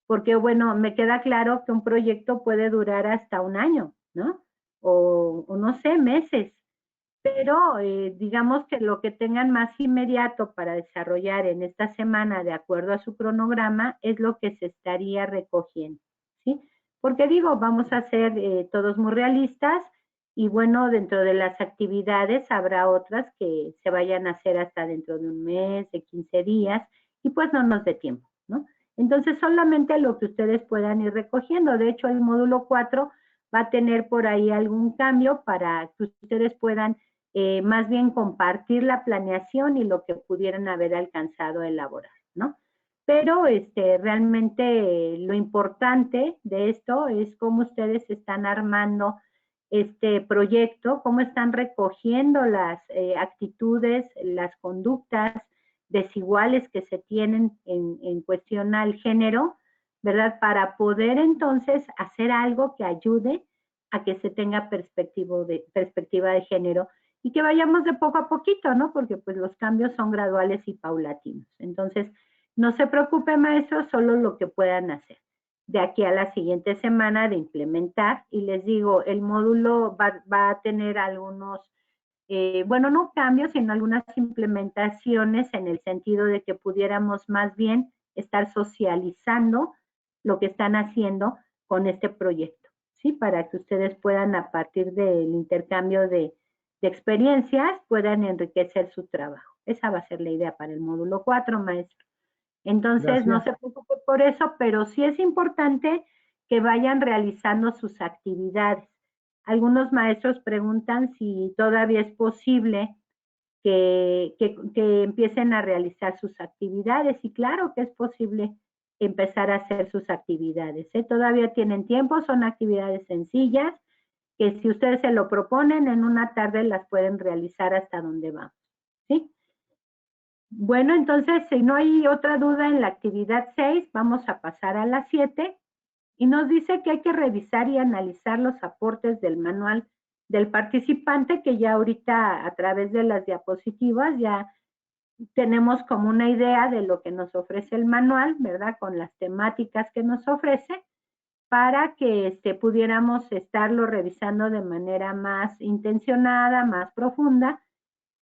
Porque, bueno, me queda claro que un proyecto puede durar hasta un año, ¿no? O no sé, meses. Pero digamos que lo que tengan más inmediato para desarrollar en esta semana, de acuerdo a su cronograma, es lo que se estaría recogiendo, ¿sí? Porque digo, vamos a ser todos muy realistas y bueno, dentro de las actividades habrá otras que se vayan a hacer hasta dentro de un mes, de 15 días, y pues no nos dé tiempo, ¿no? Entonces, solamente lo que ustedes puedan ir recogiendo. De hecho, el módulo 4 va a tener por ahí algún cambio para que ustedes puedan más bien compartir la planeación y lo que pudieran haber alcanzado a elaborar, ¿no? Pero realmente lo importante de esto es cómo ustedes están armando este proyecto, cómo están recogiendo las actitudes, las conductas desiguales que se tienen en cuestión al género, ¿verdad? Para poder entonces hacer algo que ayude a que se tenga perspectiva de género y que vayamos de poco a poquito, ¿no? Porque pues los cambios son graduales y paulatinos. Entonces, no se preocupe, maestro, solo lo que puedan hacer. de aquí a la siguiente semana de implementar. Y les digo, el módulo va a tener algunos, bueno, no cambios, sino algunas implementaciones en el sentido de que pudiéramos más bien estar socializando lo que están haciendo con este proyecto, ¿sí? Para que ustedes puedan, a partir del intercambio de experiencias, puedan enriquecer su trabajo. Esa va a ser la idea para el módulo 4, maestro. Entonces, no Gracias. se preocupe por eso, pero sí es importante que vayan realizando sus actividades. Algunos maestros preguntan si todavía es posible que empiecen a realizar sus actividades, y claro que es posible empezar a hacer sus actividades, ¿eh? Todavía tienen tiempo, son actividades sencillas, que si ustedes se lo proponen, en una tarde las pueden realizar hasta donde vamos, ¿sí? Bueno, entonces, si no hay otra duda en la actividad 6, vamos a pasar a la 7, y nos dice que hay que revisar y analizar los aportes del manual del participante, que ya ahorita a través de las diapositivas ya tenemos como una idea de lo que nos ofrece el manual, ¿verdad? Con las temáticas que nos ofrece, para que pudiéramos estarlo revisando de manera más intencionada, más profunda.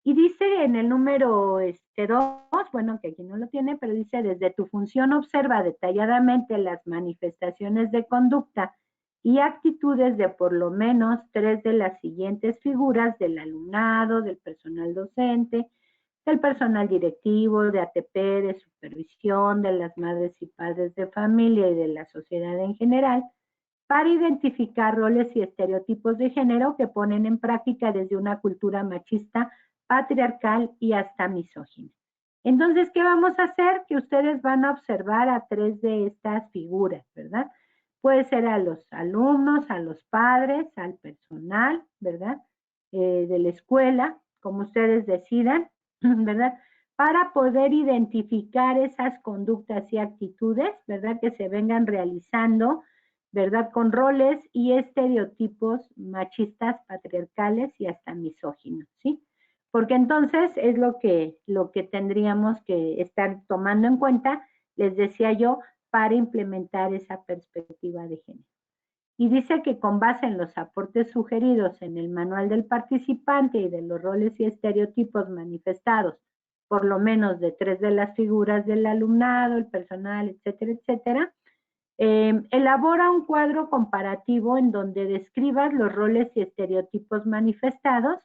Y dice en el número 2, bueno, que aquí no lo tiene, pero dice: desde tu función observa detalladamente las manifestaciones de conducta y actitudes de por lo menos 3 de las siguientes figuras del alumnado, del personal docente, del personal directivo, de ATP, de supervisión, de las madres y padres de familia y de la sociedad en general, para identificar roles y estereotipos de género que ponen en práctica desde una cultura machista, patriarcal y hasta misógina. Entonces, ¿qué vamos a hacer? Que ustedes van a observar a 3 de estas figuras, ¿verdad? Puede ser a los alumnos, a los padres, al personal, ¿verdad? De la escuela, como ustedes decidan, ¿verdad? Para poder identificar esas conductas y actitudes, ¿verdad? Que se vengan realizando, ¿verdad? Con roles y estereotipos machistas, patriarcales y hasta misóginos, ¿sí? Porque entonces es lo que tendríamos que estar tomando en cuenta, les decía yo, para implementar esa perspectiva de género. Y dice que con base en los aportes sugeridos en el manual del participante y de los roles y estereotipos manifestados, por lo menos de 3 de las figuras del alumnado, el personal, etcétera, etcétera, elabora un cuadro comparativo en donde describas los roles y estereotipos manifestados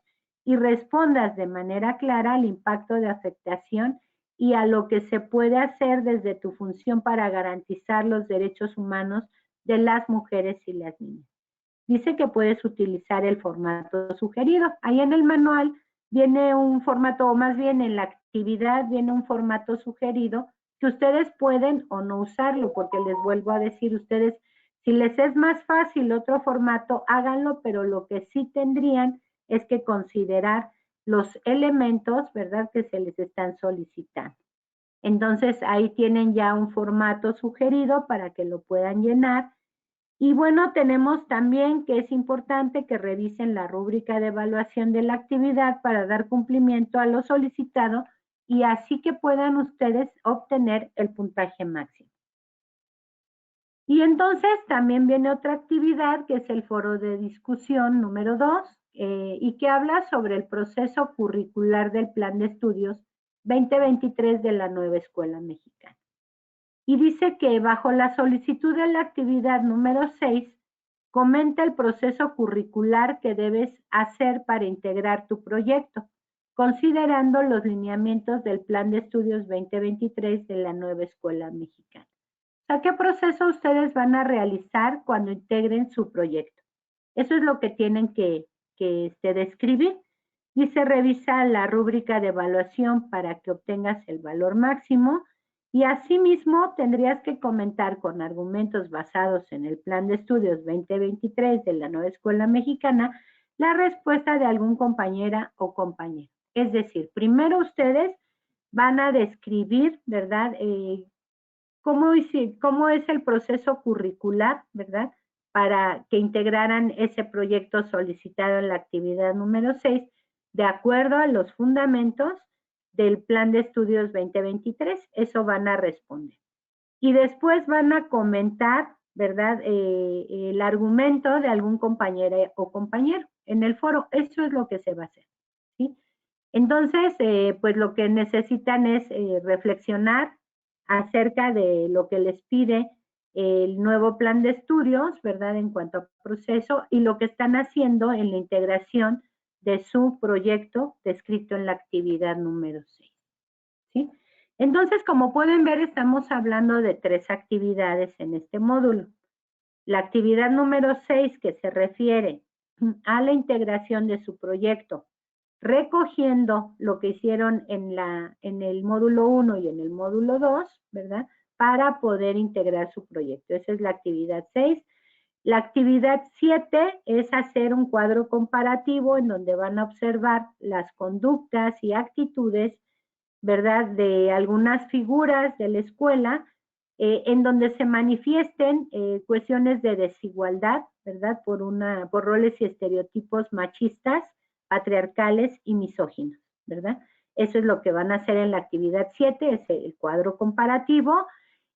y respondas de manera clara al impacto de afectación y a lo que se puede hacer desde tu función para garantizar los derechos humanos de las mujeres y las niñas. Dice que puedes utilizar el formato sugerido. Ahí en el manual viene un formato, o más bien en la actividad viene un formato sugerido, que ustedes pueden o no usarlo, porque les vuelvo a decir, ustedes, si les es más fácil otro formato, háganlo, pero lo que sí tendrían es que considerar los elementos, ¿verdad?, que se les están solicitando. Entonces, ahí tienen ya un formato sugerido para que lo puedan llenar. Y bueno, tenemos también que es importante que revisen la rúbrica de evaluación de la actividad para dar cumplimiento a lo solicitado y así que puedan ustedes obtener el puntaje máximo. Y entonces también viene otra actividad que es el foro de discusión número 2 y que habla sobre el proceso curricular del Plan de Estudios 2023 de la nueva Escuela Mexicana. Y dice que bajo la solicitud de la actividad número 6, comenta el proceso curricular que debes hacer para integrar tu proyecto, considerando los lineamientos del Plan de Estudios 2023 de la nueva Escuela Mexicana. O sea, ¿qué proceso ustedes van a realizar cuando integren su proyecto? Eso es lo que tienen que describir. Dice: revisa la rúbrica de evaluación para que obtengas el valor máximo. Y asimismo tendrías que comentar con argumentos basados en el Plan de Estudios 2023 de la nueva Escuela Mexicana la respuesta de algún compañera o compañero. Es decir, primero ustedes van a describir, ¿verdad?, cómo es el proceso curricular, ¿verdad?, para que integraran ese proyecto solicitado en la actividad número 6, de acuerdo a los fundamentos del Plan de Estudios 2023. Eso van a responder. Y después van a comentar ¿verdad? El argumento de algún compañero o compañero en el foro. Eso es lo que se va a hacer, ¿sí? Entonces, pues lo que necesitan es reflexionar acerca de lo que les pide el nuevo plan de estudios, ¿verdad? En cuanto a proceso y lo que están haciendo en la integración de su proyecto descrito en la actividad número 6, ¿sí? Entonces, como pueden ver, estamos hablando de 3 actividades en este módulo. La actividad número 6, que se refiere a la integración de su proyecto, recogiendo lo que hicieron en el módulo 1 y en el módulo 2, ¿verdad? Para poder integrar su proyecto. Esa es la actividad 6. La actividad 7 es hacer un cuadro comparativo en donde van a observar las conductas y actitudes, ¿verdad? De algunas figuras de la escuela, en donde se manifiesten cuestiones de desigualdad, ¿verdad? Por roles y estereotipos machistas, patriarcales y misóginos, ¿verdad? Eso es lo que van a hacer en la actividad 7, es el cuadro comparativo.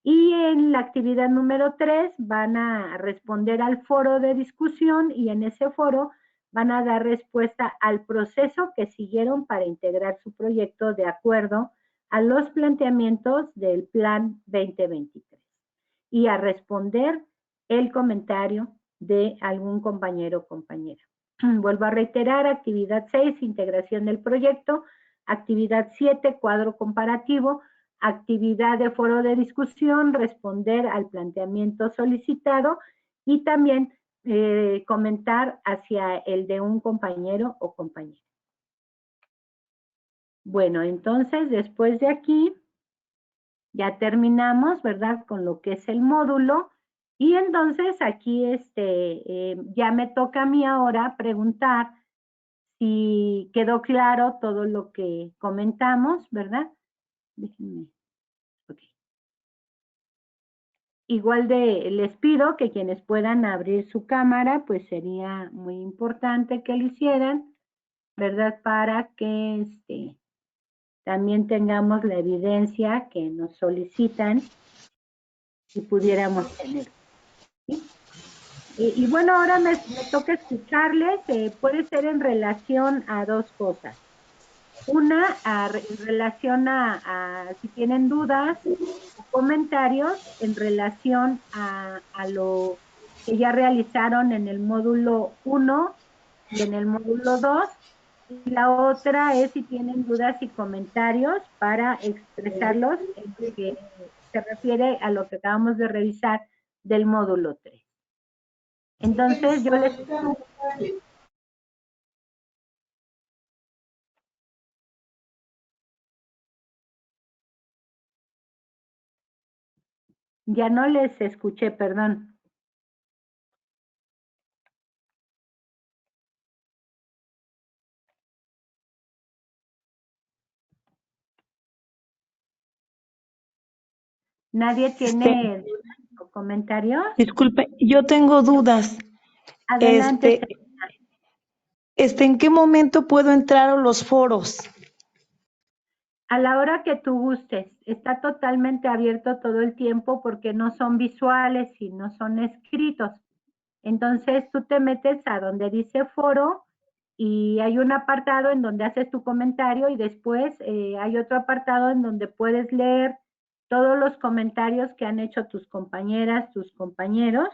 Y en la actividad número 3 van a responder al foro de discusión y en ese foro van a dar respuesta al proceso que siguieron para integrar su proyecto de acuerdo a los planteamientos del Plan 2023 y a responder el comentario de algún compañero o compañera. Vuelvo a reiterar, actividad 6, integración del proyecto, actividad 7, cuadro comparativo, actividad de foro de discusión, responder al planteamiento solicitado y también comentar hacia el de un compañero o compañera. Bueno, entonces después de aquí ya terminamos, ¿verdad? Con lo que es el módulo y entonces aquí ya me toca a mí ahora preguntar si quedó claro todo lo que comentamos, ¿verdad? Déjenme. Okay. Igual les pido que quienes puedan abrir su cámara, pues sería muy importante que lo hicieran, ¿verdad? Para que también tengamos la evidencia que nos solicitan y pudiéramos tener. ¿Sí? Y bueno, ahora me toca escucharles, puede ser en relación a 2 cosas. Una, en relación a si tienen dudas o comentarios en relación a lo que ya realizaron en el módulo 1 y en el módulo 2. Y la otra es si tienen dudas y comentarios para expresarlos en lo que se refiere a lo que acabamos de revisar del módulo 3. Entonces, yo les... Ya no les escuché, perdón. ¿Nadie tiene comentarios? Disculpe, yo tengo dudas. Adelante. ¿En qué momento puedo entrar a los foros? A la hora que tú gustes. Está totalmente abierto todo el tiempo porque no son visuales y no son escritos. Entonces tú te metes a donde dice foro y hay un apartado en donde haces tu comentario y después hay otro apartado en donde puedes leer todos los comentarios que han hecho tus compañeras, tus compañeros,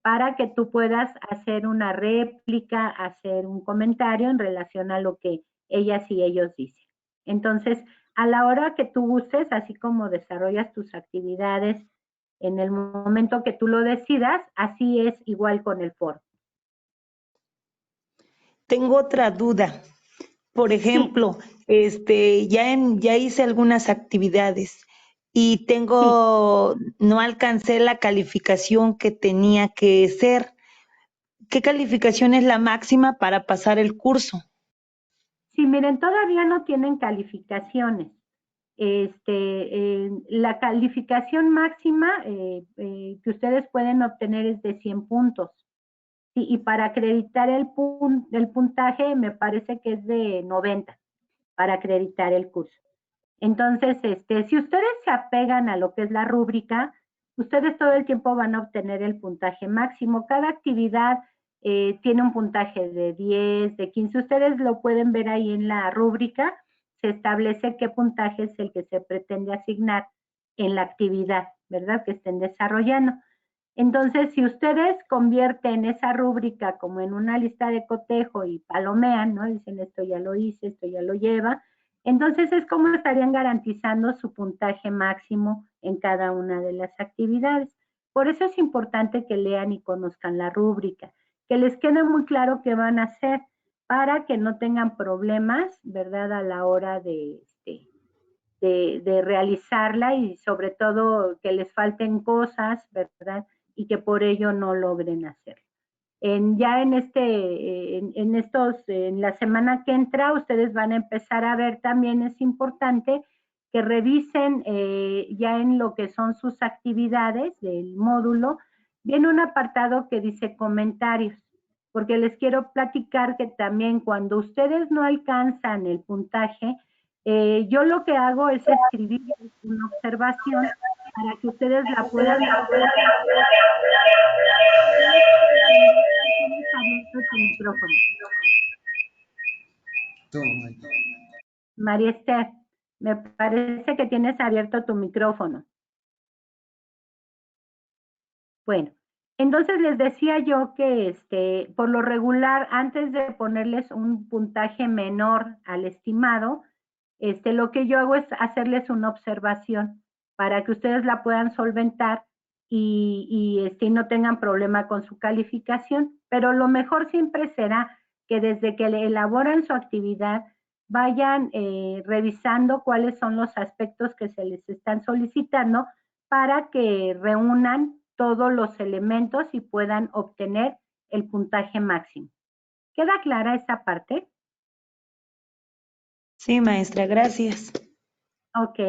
para que tú puedas hacer una réplica, hacer un comentario en relación a lo que ellas y ellos dicen. Entonces, a la hora que tú gustes, así como desarrollas tus actividades en el momento que tú lo decidas, así es igual con el foro. Tengo otra duda. Por ejemplo, sí. Ya hice algunas actividades y no alcancé la calificación que tenía que ser. ¿Qué calificación es la máxima para pasar el curso? Sí, miren, todavía no tienen calificaciones. La calificación máxima que ustedes pueden obtener es de 100 puntos. Sí, y para acreditar el puntaje me parece que es de 90 para acreditar el curso. Entonces, si ustedes se apegan a lo que es la rúbrica, ustedes todo el tiempo van a obtener el puntaje máximo. Cada actividad tiene un puntaje de 10, de 15. Ustedes lo pueden ver ahí en la rúbrica. Se establece qué puntaje es el que se pretende asignar en la actividad, ¿verdad? Que estén desarrollando. Entonces, si ustedes convierten esa rúbrica como en una lista de cotejo y palomean, ¿no? Dicen, esto ya lo hice, esto ya lo lleva. Entonces, es como estarían garantizando su puntaje máximo en cada una de las actividades. Por eso es importante que lean y conozcan la rúbrica, que les quede muy claro qué van a hacer para que no tengan problemas, ¿verdad? A la hora de realizarla y sobre todo que les falten cosas, ¿verdad? Y que por ello no logren hacerlo. Ya en la semana que entra, ustedes van a empezar a ver también, es importante que revisen ya en lo que son sus actividades del módulo, viene un apartado que dice comentarios, porque les quiero platicar que también cuando ustedes no alcanzan el puntaje, yo lo que hago es escribir una observación para que ustedes la puedan abierto tu micrófono. María Esther, me parece que tienes abierto tu micrófono. Bueno, entonces les decía yo que por lo regular, antes de ponerles un puntaje menor al estimado, lo que yo hago es hacerles una observación para que ustedes la puedan solventar y no tengan problema con su calificación. Pero lo mejor siempre será que desde que elaboran su actividad vayan revisando cuáles son los aspectos que se les están solicitando para que reúnan todos los elementos y puedan obtener el puntaje máximo. ¿Queda clara esa parte? Sí, maestra, gracias. Ok,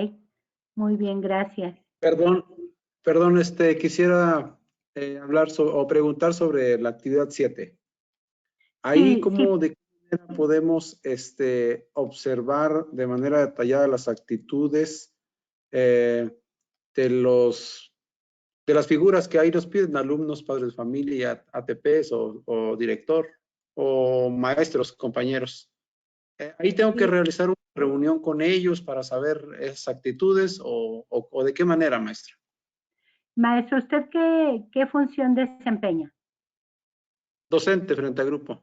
muy bien, gracias. Perdón, quisiera hablar o preguntar sobre la actividad 7. Ahí, Sí, ¿cómo de qué manera podemos observar de manera detallada las actitudes de las figuras que ahí nos piden, alumnos, padres de familia, ATPs o director o maestros, compañeros? Ahí tengo que realizar una reunión con ellos para saber esas actitudes o de qué manera, maestra. Maestro, ¿usted qué función desempeña? Docente frente a grupo.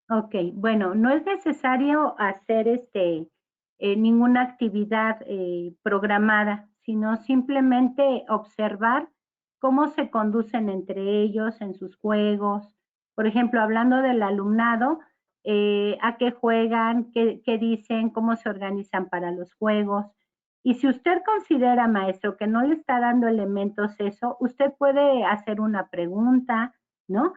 Ok, bueno, no es necesario hacer ninguna actividad programada, sino simplemente observar cómo se conducen entre ellos en sus juegos. Por ejemplo, hablando del alumnado, a qué juegan, qué dicen, cómo se organizan para los juegos. Y si usted considera, maestro, que no le está dando elementos eso, usted puede hacer una pregunta, ¿no?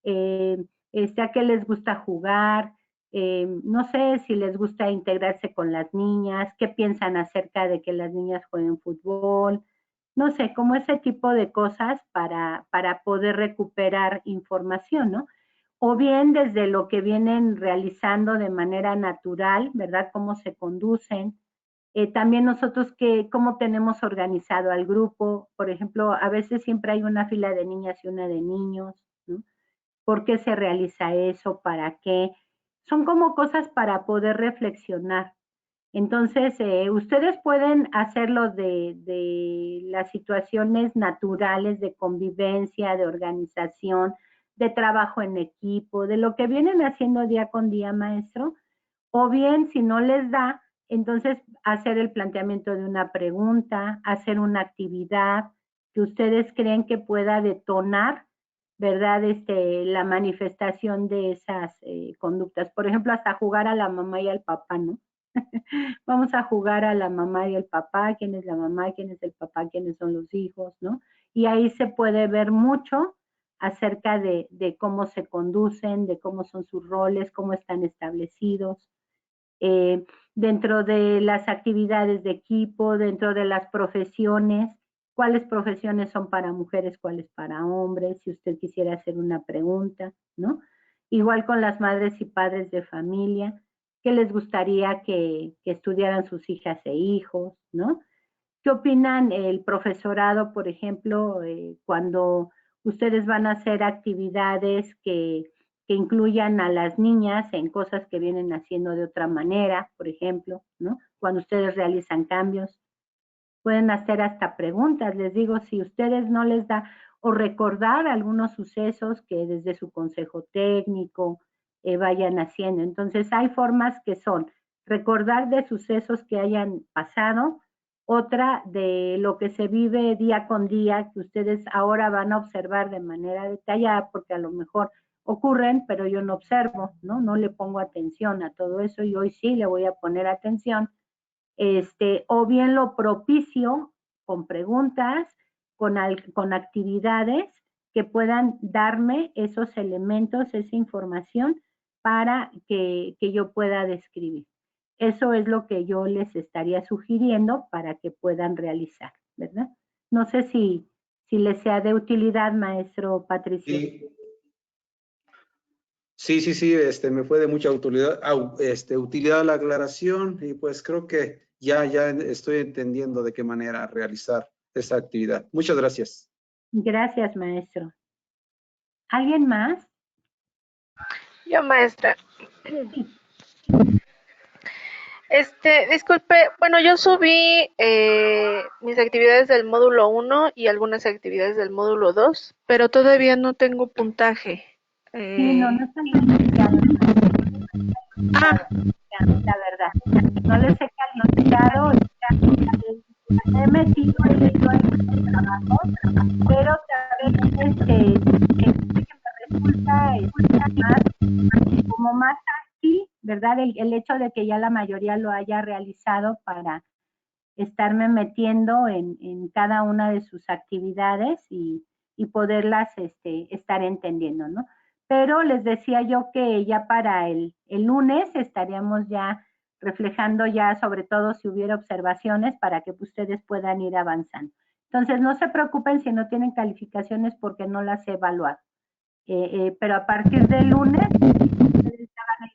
A qué les gusta jugar, no sé si les gusta integrarse con las niñas, qué piensan acerca de que las niñas jueguen fútbol, no sé, como ese tipo de cosas para poder recuperar información, ¿no? O bien desde lo que vienen realizando de manera natural, ¿verdad? Cómo se conducen. También nosotros cómo tenemos organizado al grupo, por ejemplo, a veces siempre hay una fila de niñas y una de niños, ¿no? ¿Por qué se realiza eso? ¿Para qué? Son como cosas para poder reflexionar. Entonces, ustedes pueden hacerlo de las situaciones naturales de convivencia, de organización, de trabajo en equipo, de lo que vienen haciendo día con día, maestro, o bien, si no les da, entonces hacer el planteamiento de una pregunta, hacer una actividad que ustedes creen que pueda detonar, ¿verdad? La manifestación de esas conductas. Por ejemplo, hasta jugar a la mamá y al papá, ¿no? Vamos a jugar a la mamá y el papá, quién es la mamá, quién es el papá, quiénes son los hijos, ¿no? Y ahí se puede ver mucho acerca de cómo se conducen, de cómo son sus roles, cómo están establecidos. Dentro de las actividades de equipo, dentro de las profesiones, cuáles profesiones son para mujeres, cuáles para hombres, si usted quisiera hacer una pregunta, ¿no? Igual con las madres y padres de familia, ¿qué les gustaría que estudiaran sus hijas e hijos, ¿no? ¿Qué opinan el profesorado, por ejemplo, cuando ustedes van a hacer actividades que incluyan a las niñas en cosas que vienen haciendo de otra manera, por ejemplo, ¿no? Cuando ustedes realizan cambios, pueden hacer hasta preguntas. Les digo, si ustedes no les da, o recordar algunos sucesos que desde su consejo técnico vayan haciendo. Entonces, hay formas que son recordar de sucesos que hayan pasado, otra de lo que se vive día con día, que ustedes ahora van a observar de manera detallada, porque a lo mejor ocurren, pero yo no observo, ¿no? No le pongo atención a todo eso y hoy sí le voy a poner atención. O bien lo propicio con preguntas, con actividades que puedan darme esos elementos, esa información para que yo pueda describir. Eso es lo que yo les estaría sugiriendo para que puedan realizar, ¿verdad? No sé si les sea de utilidad, maestro Patricio. Sí, me fue de mucha utilidad, utilidad la aclaración y pues creo que ya estoy entendiendo de qué manera realizar esa actividad. Muchas gracias. Gracias, maestro. ¿Alguien más? Yo, maestra. Disculpe, bueno, yo subí mis actividades del módulo 1 y algunas actividades del módulo 2, pero todavía no tengo puntaje. Sí, no están calificados. La verdad. No les he calificado, he metido y leído algunos trabajos, pero también que me resulta más ágil, ¿verdad? El hecho de que ya la mayoría lo haya realizado para estarme metiendo en cada una de sus actividades y poderlas estar entendiendo, ¿no? Pero les decía yo que ya para el lunes estaríamos ya reflejando ya, sobre todo si hubiera observaciones, para que ustedes puedan ir avanzando. Entonces, no se preocupen si no tienen calificaciones porque no las he evaluado. Pero a partir del lunes, ustedes estaban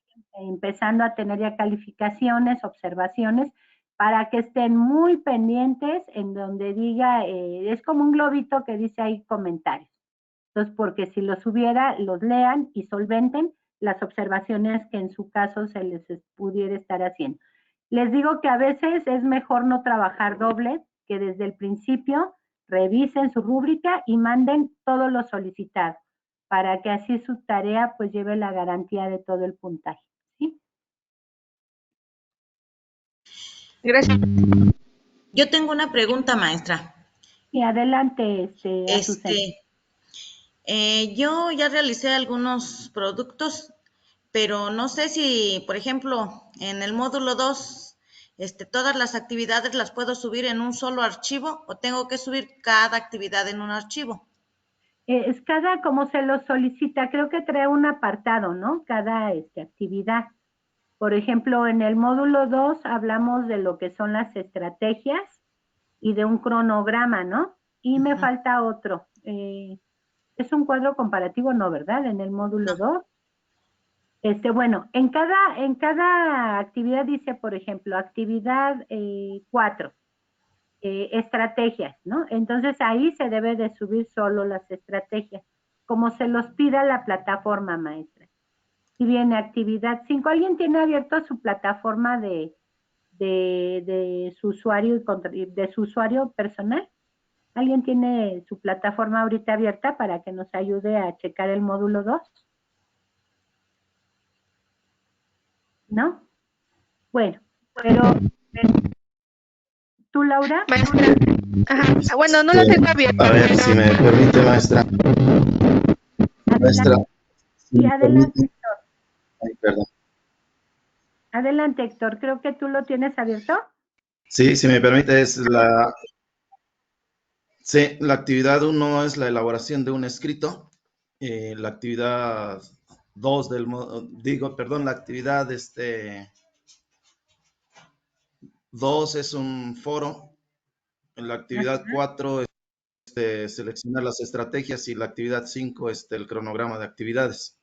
empezando a tener ya calificaciones, observaciones, para que estén muy pendientes en donde diga, es como un globito que dice ahí comentarios. Entonces, porque si los hubiera, los lean y solventen las observaciones que en su caso se les pudiera estar haciendo. Les digo que a veces es mejor no trabajar doble, que desde el principio revisen su rúbrica y manden todo lo solicitado, para que así su tarea pues lleve la garantía de todo el puntaje. ¿Sí? Gracias. Yo tengo una pregunta, maestra. Y adelante, Azucena. Yo ya realicé algunos productos, pero no sé si, por ejemplo, en el módulo 2, todas las actividades las puedo subir en un solo archivo o tengo que subir cada actividad en un archivo. Es cada, como se lo solicita, creo que trae un apartado, ¿no? Cada actividad. Por ejemplo, en el módulo 2 hablamos de lo que son las estrategias y de un cronograma, ¿no? Y me falta otro. Es un cuadro comparativo, ¿no, verdad? En el módulo 2. Bueno, en cada actividad dice, por ejemplo, actividad 4, estrategias, ¿no? Entonces ahí se debe de subir solo las estrategias, como se los pida la plataforma, maestra. Y viene actividad 5. ¿Alguien tiene abierto su plataforma de su usuario de su usuario personal? ¿Alguien tiene su plataforma ahorita abierta para que nos ayude a checar el módulo 2? ¿No? Bueno, pero ¿tú, Laura? Maestra. Ajá. Bueno, no lo tengo abierto. A ver, pero... si me permite, maestra. Maestra, si Sí, me adelante, permite. Héctor. Ay, perdón. Adelante, Héctor. Creo que tú lo tienes abierto. Sí, si me permite, sí, la actividad 1 es la elaboración de un escrito. La actividad 2 la actividad 2 es un foro. La actividad 4 es seleccionar las estrategias y la actividad 5 es el cronograma de actividades.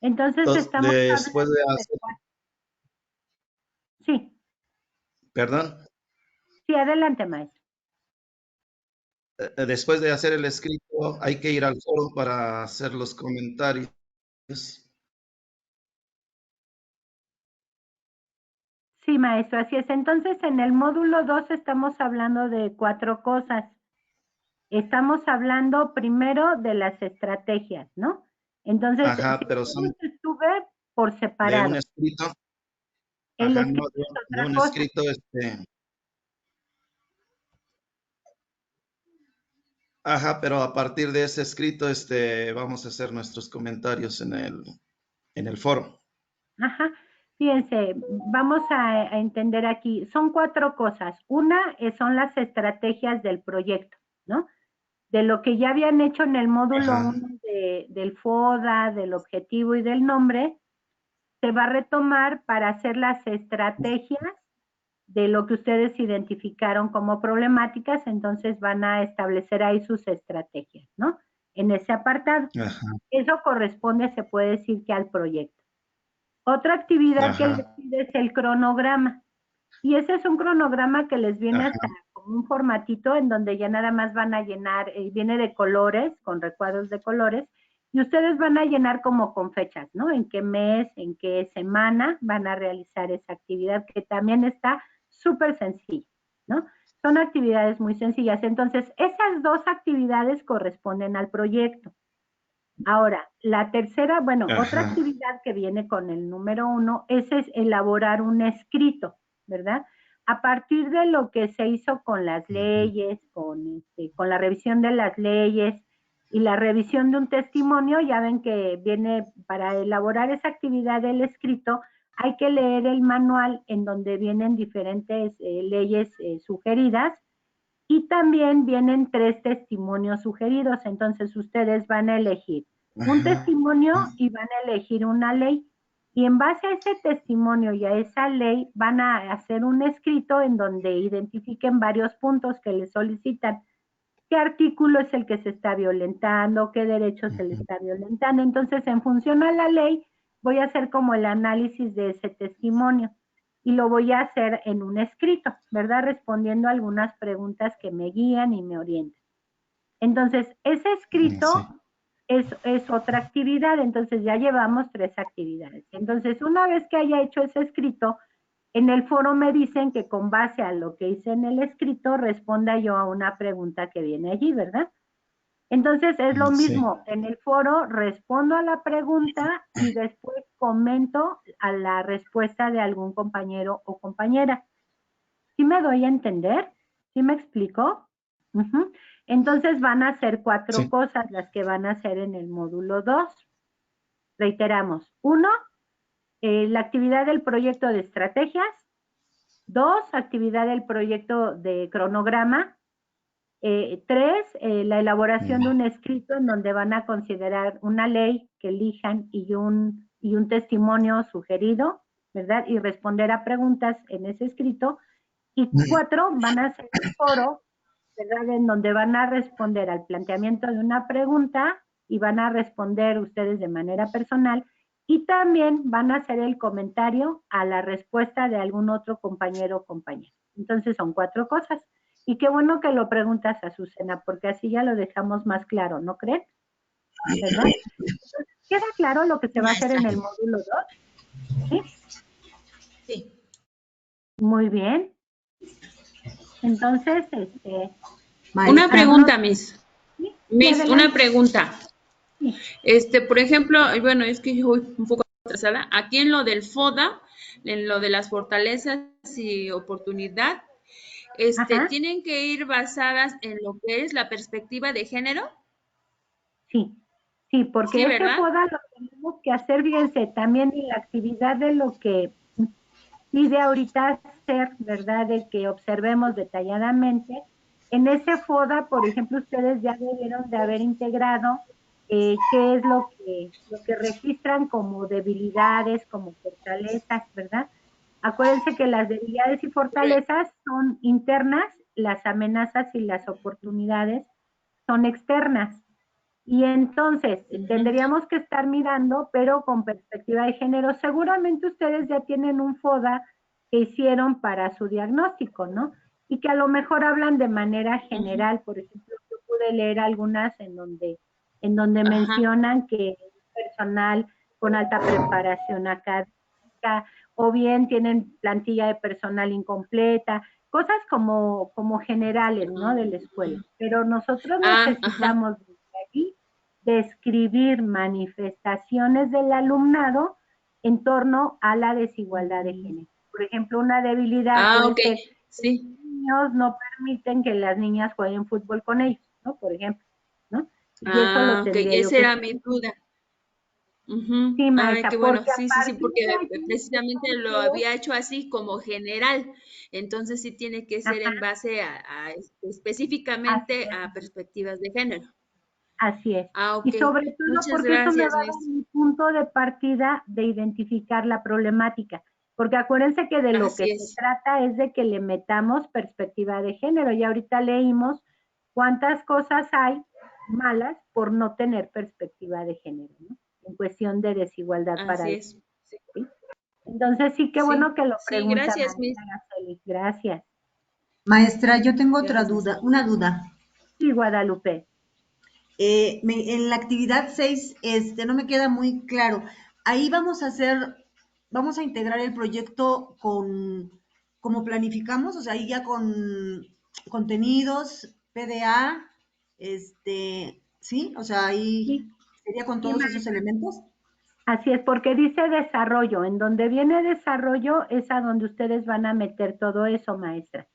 Entonces estamos Después de hablando hacer, Sí, perdón. sí, adelante, maestro. Después de hacer el escrito, hay que ir al foro para hacer los comentarios. Sí, maestro, así es. Entonces, en el módulo 2 estamos hablando de 4 cosas. Estamos hablando primero de las estrategias, ¿no? Entonces, Ajá, si pero son estuve por de separado. un escrito. El Ajá, no, escrito es de otra un cosa. escrito, ajá, pero a partir de ese escrito, vamos a hacer nuestros comentarios en el foro. Ajá. Fíjense, vamos a entender aquí. Son 4 cosas. Una son las estrategias del proyecto, ¿no? De lo que ya habían hecho en el módulo Ajá. 1 del FODA, del objetivo y del nombre, se va a retomar para hacer las estrategias de lo que ustedes identificaron como problemáticas, entonces van a establecer ahí sus estrategias, ¿no? En ese apartado. Ajá. Eso corresponde, se puede decir que al proyecto. Otra actividad que Ajá. les pide es el cronograma. Y ese es un cronograma que les viene Ajá. hasta como un formatito en donde ya nada más van a llenar, viene de colores, con recuadros de colores, y ustedes van a llenar como con fechas, ¿no? En qué mes, en qué semana van a realizar esa actividad, que también está súper sencilla, ¿no? Son actividades muy sencillas. Entonces, esas 2 actividades corresponden al proyecto. Ahora, la tercera, bueno, otra Ajá. actividad que viene con el número 1 es elaborar un escrito, ¿verdad? A partir de lo que se hizo con las leyes, con la revisión de las leyes y la revisión de un testimonio, ya ven que viene para elaborar esa actividad del escrito, hay que leer el manual en donde vienen diferentes leyes sugeridas y también vienen 3 testimonios sugeridos. Entonces ustedes van a elegir un testimonio y van a elegir una ley. Y en base a ese testimonio y a esa ley van a hacer un escrito en donde identifiquen varios puntos que les solicitan. ¿Qué artículo es el que se está violentando? ¿Qué derecho se le está violentando? Entonces, en función a la ley, voy a hacer como el análisis de ese testimonio y lo voy a hacer en un escrito, ¿verdad? Respondiendo a algunas preguntas que me guían y me orientan. Entonces, ese escrito Sí. es otra actividad, entonces ya llevamos 3 actividades. Entonces, una vez que haya hecho ese escrito, en el foro me dicen que con base a lo que hice en el escrito, responda yo a una pregunta que viene allí, ¿verdad? Entonces, es lo Sí. mismo, en el foro respondo a la pregunta y después comento a la respuesta de algún compañero o compañera. ¿Sí me doy a entender? ¿Sí me explico? Uh-huh. Entonces van a ser 4 Sí. cosas las que van a hacer en el módulo 2. Reiteramos. 1, la actividad del proyecto de estrategias. 2, actividad del proyecto de cronograma. 3, la elaboración de un escrito en donde van a considerar una ley que elijan y un testimonio sugerido, ¿verdad? Y responder a preguntas en ese escrito. Y 4, van a hacer un foro, ¿verdad? En donde van a responder al planteamiento de una pregunta y van a responder ustedes de manera personal y también van a hacer el comentario a la respuesta de algún otro compañero o compañera. Entonces son 4 cosas. Y qué bueno que lo preguntas, Azucena, porque así ya lo dejamos más claro, ¿no creen? ¿Verdad? Entonces, ¿queda claro lo que se va a hacer en el módulo 2? ¿Sí? Sí. Muy bien. Entonces, Una pregunta, Miss. ¿sí? Miss, Sí, una pregunta. Sí. Por ejemplo, bueno, es que yo voy un poco atrasada. Aquí en lo del FODA, en lo de las fortalezas y oportunidad, Ajá. ¿tienen que ir basadas en lo que es la perspectiva de género? Sí, sí, porque Sí, ese ¿verdad? FODA lo tenemos que hacer, fíjense, también en la actividad de lo que pide ahorita hacer, ¿verdad? De que observemos detalladamente. En ese FODA, por ejemplo, ustedes ya debieron de haber integrado qué es lo que registran como debilidades, como fortalezas, ¿verdad? Acuérdense que las debilidades y fortalezas son internas, las amenazas y las oportunidades son externas. Y entonces tendríamos que estar mirando, pero con perspectiva de género. Seguramente ustedes ya tienen un FODA que hicieron para su diagnóstico, ¿no? Y que a lo mejor hablan de manera general, por ejemplo, pude leer algunas en donde Ajá. mencionan que personal con alta preparación académica, o bien tienen plantilla de personal incompleta, cosas como generales, ¿no? De la escuela. Pero nosotros Ajá. necesitamos desde allí describir manifestaciones del alumnado en torno a la desigualdad de género. Por ejemplo, una debilidad puede Ok, ser que sí. los niños no permiten que las niñas jueguen fútbol con ellos, ¿no? Por ejemplo, ¿no? Y eso lo Ok, tendría yo esa que era mi duda. Ujú. Sí, Ay, maestra, qué bueno. porque a Sí, sí, sí, partir porque de allí, precisamente lo había hecho así como general. Entonces sí tiene que ser ajá, en base así específicamente a es. perspectivas de género. Así es. Ah, Y ok. sobre todo Muchas porque eso me va gracias, a Miss. dar mi punto de partida de identificar la problemática. Porque acuérdense que de lo que Así se es. trata es de que le metamos perspectiva de género. Y ahorita leímos cuántas cosas hay malas por no tener perspectiva de género, ¿no? En cuestión de desigualdad para Así el es. Sí, ¿sí? Entonces sí, qué bueno sí, que lo sí, pregunta, gracias, maestra Miss. Araceli. Gracias. Maestra, yo tengo otra Gracias. duda, una duda. Sí, Guadalupe. En la actividad 6, no me queda muy claro. Ahí vamos a integrar el proyecto como planificamos, o sea, ahí ya con contenidos, PDA, ¿sí? O sea, ahí Sí, sería con sí, todos esos maestra. elementos. Así es, porque dice desarrollo. En donde viene desarrollo es a donde ustedes van a meter todo eso, maestra.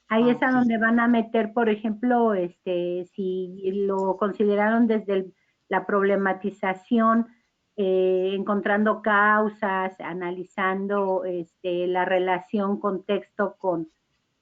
Ahí es a Ok. donde van a meter, por ejemplo, si lo consideraron desde la problematización, encontrando causas, analizando la relación contexto con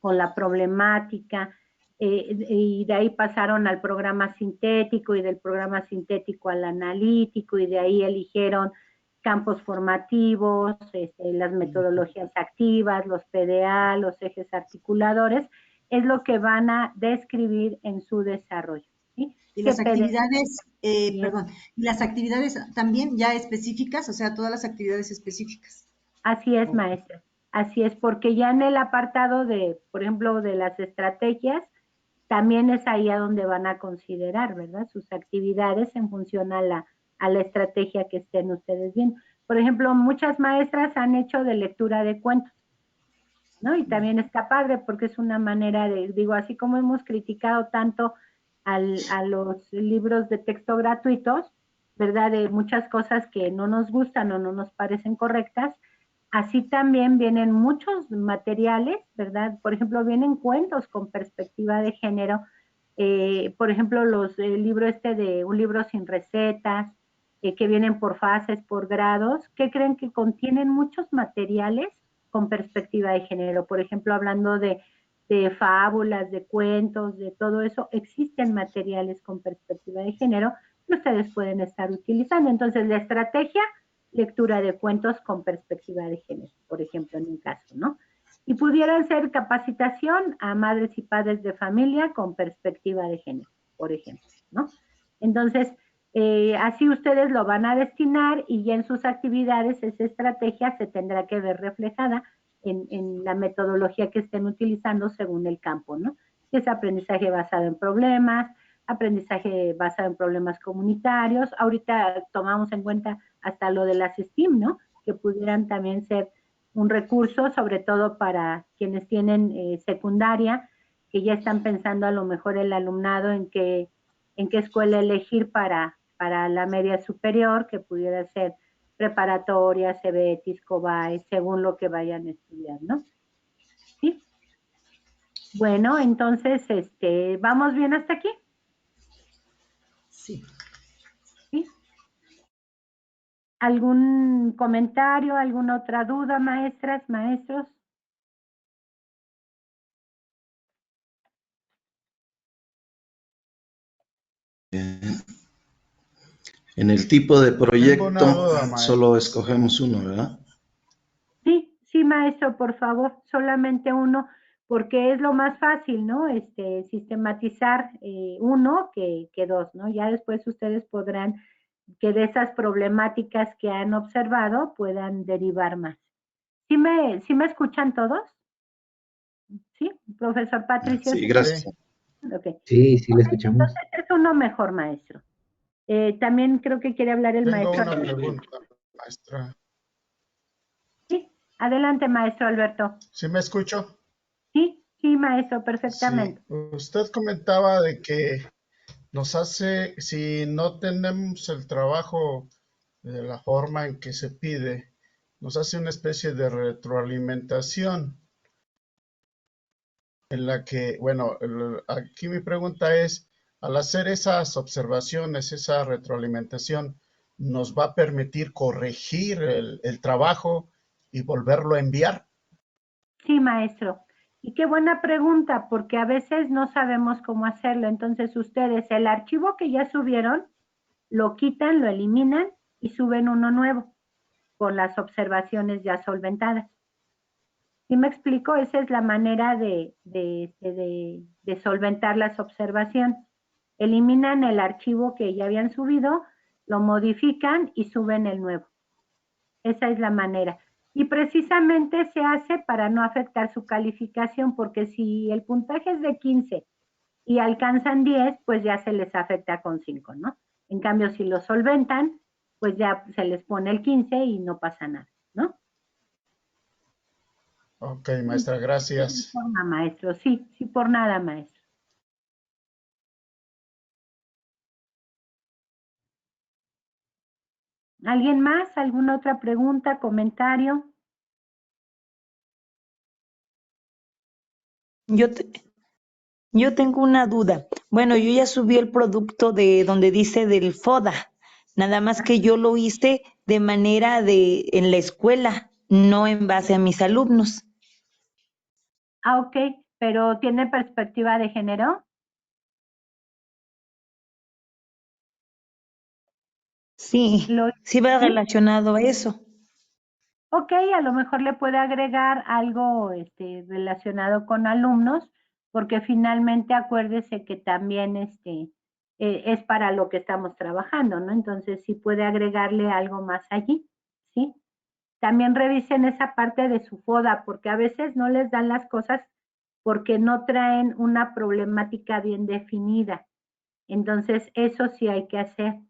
la problemática, y de ahí pasaron al programa sintético y del programa sintético al analítico y de ahí eligieron campos formativos, las metodologías activas, los PDA, los ejes articuladores, es lo que van a describir en su desarrollo. ¿Sí? Y ¿Qué las PDA? actividades, Bien. y las actividades también ya específicas, o sea, todas las actividades específicas. Así es, Ok. maestra. Así es, porque ya en el apartado de, por ejemplo, de las estrategias, también es ahí a donde van a considerar, ¿verdad? Sus actividades en función a la estrategia que estén ustedes viendo. Por ejemplo, muchas maestras han hecho de lectura de cuentos, ¿no? Y también está padre porque es una manera de, digo, así como hemos criticado tanto a los libros de texto gratuitos, ¿verdad? De muchas cosas que no nos gustan o no nos parecen correctas, así también vienen muchos materiales, ¿verdad? Por ejemplo, vienen cuentos con perspectiva de género, por ejemplo, el libro de Un libro sin recetas, que vienen por fases, por grados, que creen que contienen muchos materiales con perspectiva de género. Por ejemplo, hablando de fábulas, de cuentos, de todo eso, existen materiales con perspectiva de género que ustedes pueden estar utilizando. Entonces, la estrategia, lectura de cuentos con perspectiva de género, por ejemplo, en un caso, ¿no? Y pudieran ser capacitación a madres y padres de familia con perspectiva de género, por ejemplo, ¿no? Entonces, así ustedes lo van a destinar y ya en sus actividades esa estrategia se tendrá que ver reflejada en la metodología que estén utilizando según el campo, ¿no? Si es aprendizaje basado en problemas, aprendizaje basado en problemas comunitarios. Ahorita tomamos en cuenta hasta lo de las STEAM, ¿no? Que pudieran también ser un recurso, sobre todo para quienes tienen secundaria, que ya están pensando a lo mejor el alumnado en qué escuela elegir para la media superior, que pudiera ser preparatoria, CBETIS, COBAE, según lo que vayan a estudiar, ¿no? ¿Sí? Bueno, entonces, ¿vamos bien hasta aquí? Sí. ¿Sí? ¿Algún comentario, alguna otra duda, maestras, maestros? En el tipo de Tengo una proyecto duda, maestro. solo escogemos uno, ¿verdad? Sí, sí, maestro, por favor, solamente uno, porque es lo más fácil, ¿no? Sistematizar uno que dos, ¿no? Ya después ustedes podrán que de esas problemáticas que han observado puedan derivar más. ¿Sí me escuchan todos? ¿Sí? Profesor Patricio. Sí, ¿Sí? gracias. Sí. Ok. Sí, sí, le Ok, escuchamos. entonces es uno mejor, maestro. También creo que quiere hablar el Tengo maestro. una pregunta, maestra. Sí, adelante, maestro Alberto. ¿Sí me escucho? Sí, sí, maestro, Sí. perfectamente. Usted comentaba de que nos hace, si no tenemos el trabajo de la forma en que se pide, nos hace una especie de retroalimentación en la que, bueno, aquí mi pregunta es, al hacer esas observaciones, esa retroalimentación, ¿nos va a permitir corregir el trabajo y volverlo a enviar? Sí, maestro. Y qué buena pregunta, porque a veces no sabemos cómo hacerlo. Entonces, ustedes, el archivo que ya subieron, lo quitan, lo eliminan y suben uno nuevo con las observaciones ya solventadas. ¿Sí me explico? Esa es la manera de solventar las observaciones. Eliminan el archivo que ya habían subido, lo modifican y suben el nuevo. Esa es la manera. Y precisamente se hace para no afectar su calificación, porque si el puntaje es de 15 y alcanzan 10, pues ya se les afecta con 5, ¿no? En cambio, si lo solventan, pues ya se les pone el 15 y no pasa nada, ¿no? Ok, maestra, gracias. Por nada, maestro. Sí, sí, por nada, maestro. ¿Alguien más? ¿Alguna otra pregunta, comentario? Yo tengo una duda. Bueno, yo ya subí el producto de donde dice del FODA, nada más que yo lo hice de manera de en la escuela, no en base a mis alumnos. Ah, ok, pero ¿tiene perspectiva de género? Sí, sí va ¿Sí? relacionado a eso. Ok, a lo mejor le puede agregar algo relacionado con alumnos, porque finalmente acuérdese que también es para lo que estamos trabajando, ¿no? Entonces sí puede agregarle algo más allí, ¿sí? También revisen esa parte de su FODA, porque a veces no les dan las cosas porque no traen una problemática bien definida. Entonces, eso sí hay que hacer.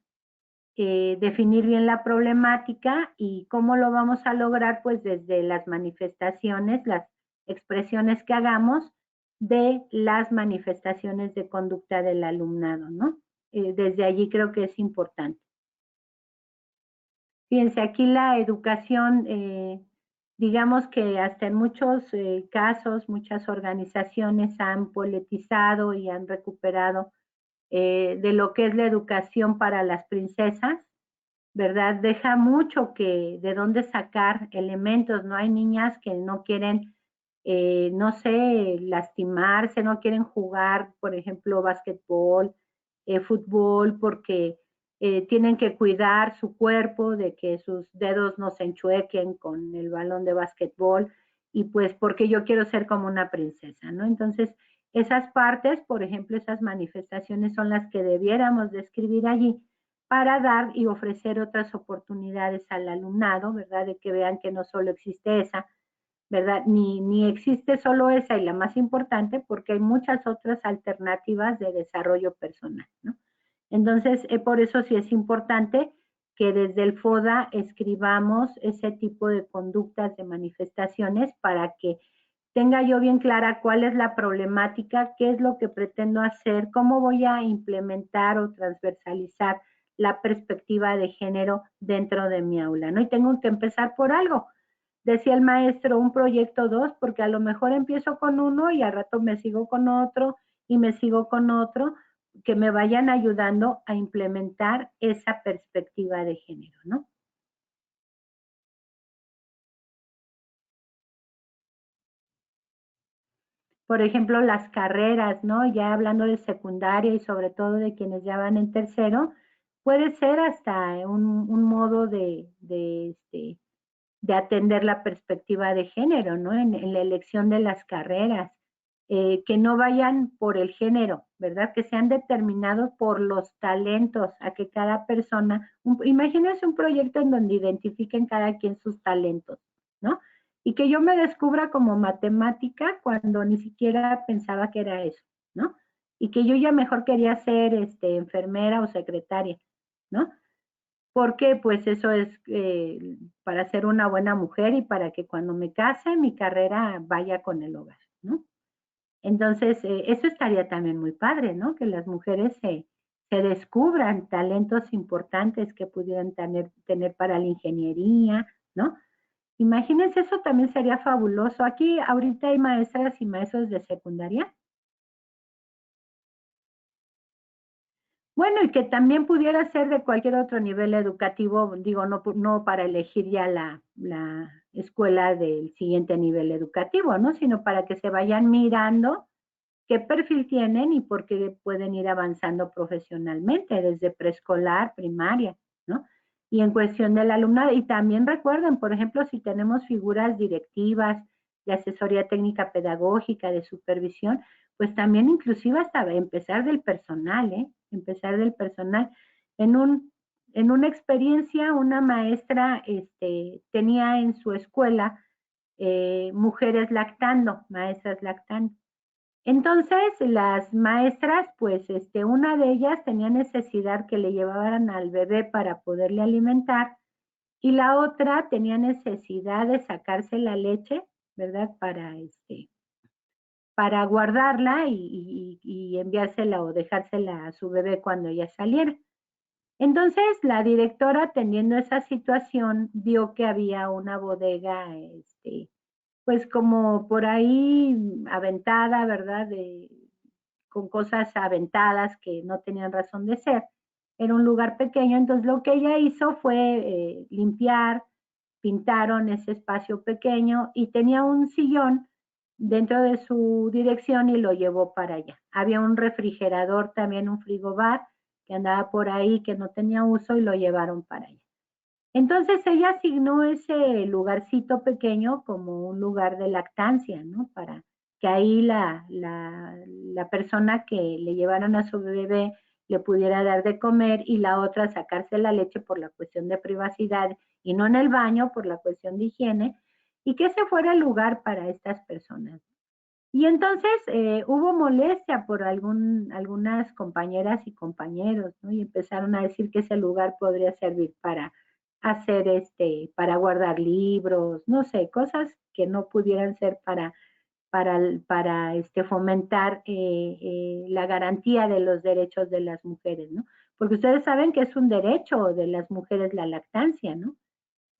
Definir bien la problemática y cómo lo vamos a lograr, pues desde las manifestaciones, las expresiones que hagamos de las manifestaciones de conducta del alumnado, ¿no? Desde allí creo que es importante. Fíjense, aquí la educación, digamos que hasta en muchos casos, muchas organizaciones han politizado y han recuperado de lo que es la educación para las princesas, ¿verdad? Deja mucho que de dónde sacar elementos, ¿no? Hay niñas que no quieren, no sé, lastimarse, no quieren jugar, por ejemplo, básquetbol, fútbol, porque tienen que cuidar su cuerpo de que sus dedos no se enchuequen con el balón de básquetbol y pues porque yo quiero ser como una princesa, ¿no? Entonces, esas partes, por ejemplo, esas manifestaciones son las que debiéramos describir allí para dar y ofrecer otras oportunidades al alumnado, ¿verdad? De que vean que no solo existe esa, ¿verdad? Ni existe solo esa y la más importante, porque hay muchas otras alternativas de desarrollo personal, ¿no? Entonces, por eso sí es importante que desde el FODA escribamos ese tipo de conductas, de manifestaciones, para que tenga yo bien clara cuál es la problemática, qué es lo que pretendo hacer, cómo voy a implementar o transversalizar la perspectiva de género dentro de mi aula, ¿no? Y tengo que empezar por algo. Decía el maestro, un proyecto 2, porque a lo mejor empiezo con uno y al rato me sigo con otro y me sigo con otro, que me vayan ayudando a implementar esa perspectiva de género, ¿no? Por ejemplo, las carreras, ¿no? Ya hablando de secundaria y sobre todo de quienes ya van en tercero, puede ser hasta un modo de atender la perspectiva de género, ¿no? En la elección de las carreras, que no vayan por el género, ¿verdad? Que sean determinados por los talentos, a que cada persona, imagínense un proyecto en donde identifiquen cada quien sus talentos, ¿no? Y que yo me descubra como matemática cuando ni siquiera pensaba que era eso, ¿no? y que yo ya mejor quería ser enfermera o secretaria, ¿no? Porque pues eso es para ser una buena mujer y para que cuando me case mi carrera vaya con el hogar, ¿no? Entonces, eso estaría también muy padre, ¿no? Que las mujeres se descubran talentos importantes que pudieran tener para la ingeniería, ¿no? Imagínense, eso también sería fabuloso. Aquí ahorita hay maestras y maestros de secundaria. Bueno, y que también pudiera ser de cualquier otro nivel educativo, digo, no para elegir ya la escuela del siguiente nivel educativo, ¿no? Sino para que se vayan mirando qué perfil tienen y por qué pueden ir avanzando profesionalmente desde preescolar, primaria, ¿no? Y en cuestión del alumnado, y también recuerden, por ejemplo, si tenemos figuras directivas de asesoría técnica pedagógica, de supervisión, pues también inclusive hasta empezar del personal, ¿eh? Empezar del personal. En una experiencia, una maestra tenía en su escuela mujeres lactando, maestras lactando. Entonces, las maestras, pues, una de ellas tenía necesidad que le llevaran al bebé para poderle alimentar y la otra tenía necesidad de sacarse la leche, ¿verdad? Para guardarla y enviársela o dejársela a su bebé cuando ella saliera. Entonces, la directora, atendiendo esa situación, vio que había una bodega, pues como por ahí aventada, ¿verdad? Con cosas aventadas que no tenían razón de ser. Era un lugar pequeño, entonces lo que ella hizo fue limpiar, pintaron ese espacio pequeño y tenía un sillón dentro de su dirección y lo llevó para allá. Había un refrigerador, también un frigobar que andaba por ahí que no tenía uso y lo llevaron para allá. Entonces ella asignó ese lugarcito pequeño como un lugar de lactancia, ¿no? Para que ahí la persona que le llevaron a su bebé le pudiera dar de comer y la otra sacarse la leche por la cuestión de privacidad y no en el baño por la cuestión de higiene, y que ese fuera el lugar para estas personas. Y entonces hubo molestia por algunas compañeras y compañeros, ¿no? Y empezaron a decir que ese lugar podría servir para hacer para guardar libros, no sé, cosas que no pudieran ser para fomentar la garantía de los derechos de las mujeres, ¿no? Porque ustedes saben que es un derecho de las mujeres la lactancia, ¿no?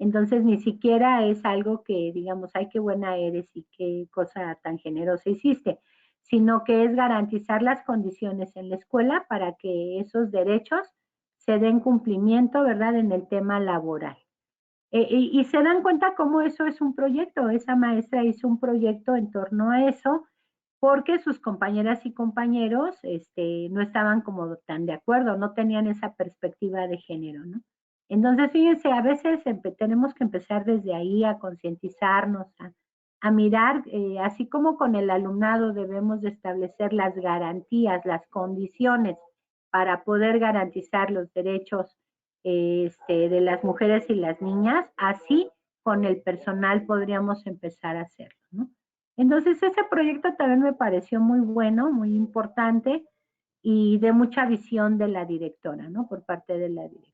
Entonces ni siquiera es algo que digamos, ay, qué buena eres y qué cosa tan generosa hiciste, sino que es garantizar las condiciones en la escuela para que esos derechos se den cumplimiento, ¿verdad?, en el tema laboral. Y se dan cuenta cómo eso es un proyecto. Esa maestra hizo un proyecto en torno a eso porque sus compañeras y compañeros no estaban como tan de acuerdo, no tenían esa perspectiva de género, ¿no? Entonces, fíjense, a veces tenemos que empezar desde ahí a concientizarnos, a mirar, así como con el alumnado debemos de establecer las garantías, las condiciones para poder garantizar los derechos de las mujeres y las niñas, así con el personal podríamos empezar a hacerlo, ¿no? Entonces ese proyecto también me pareció muy bueno, muy importante y de mucha visión de la directora, ¿no? Por parte de la directora.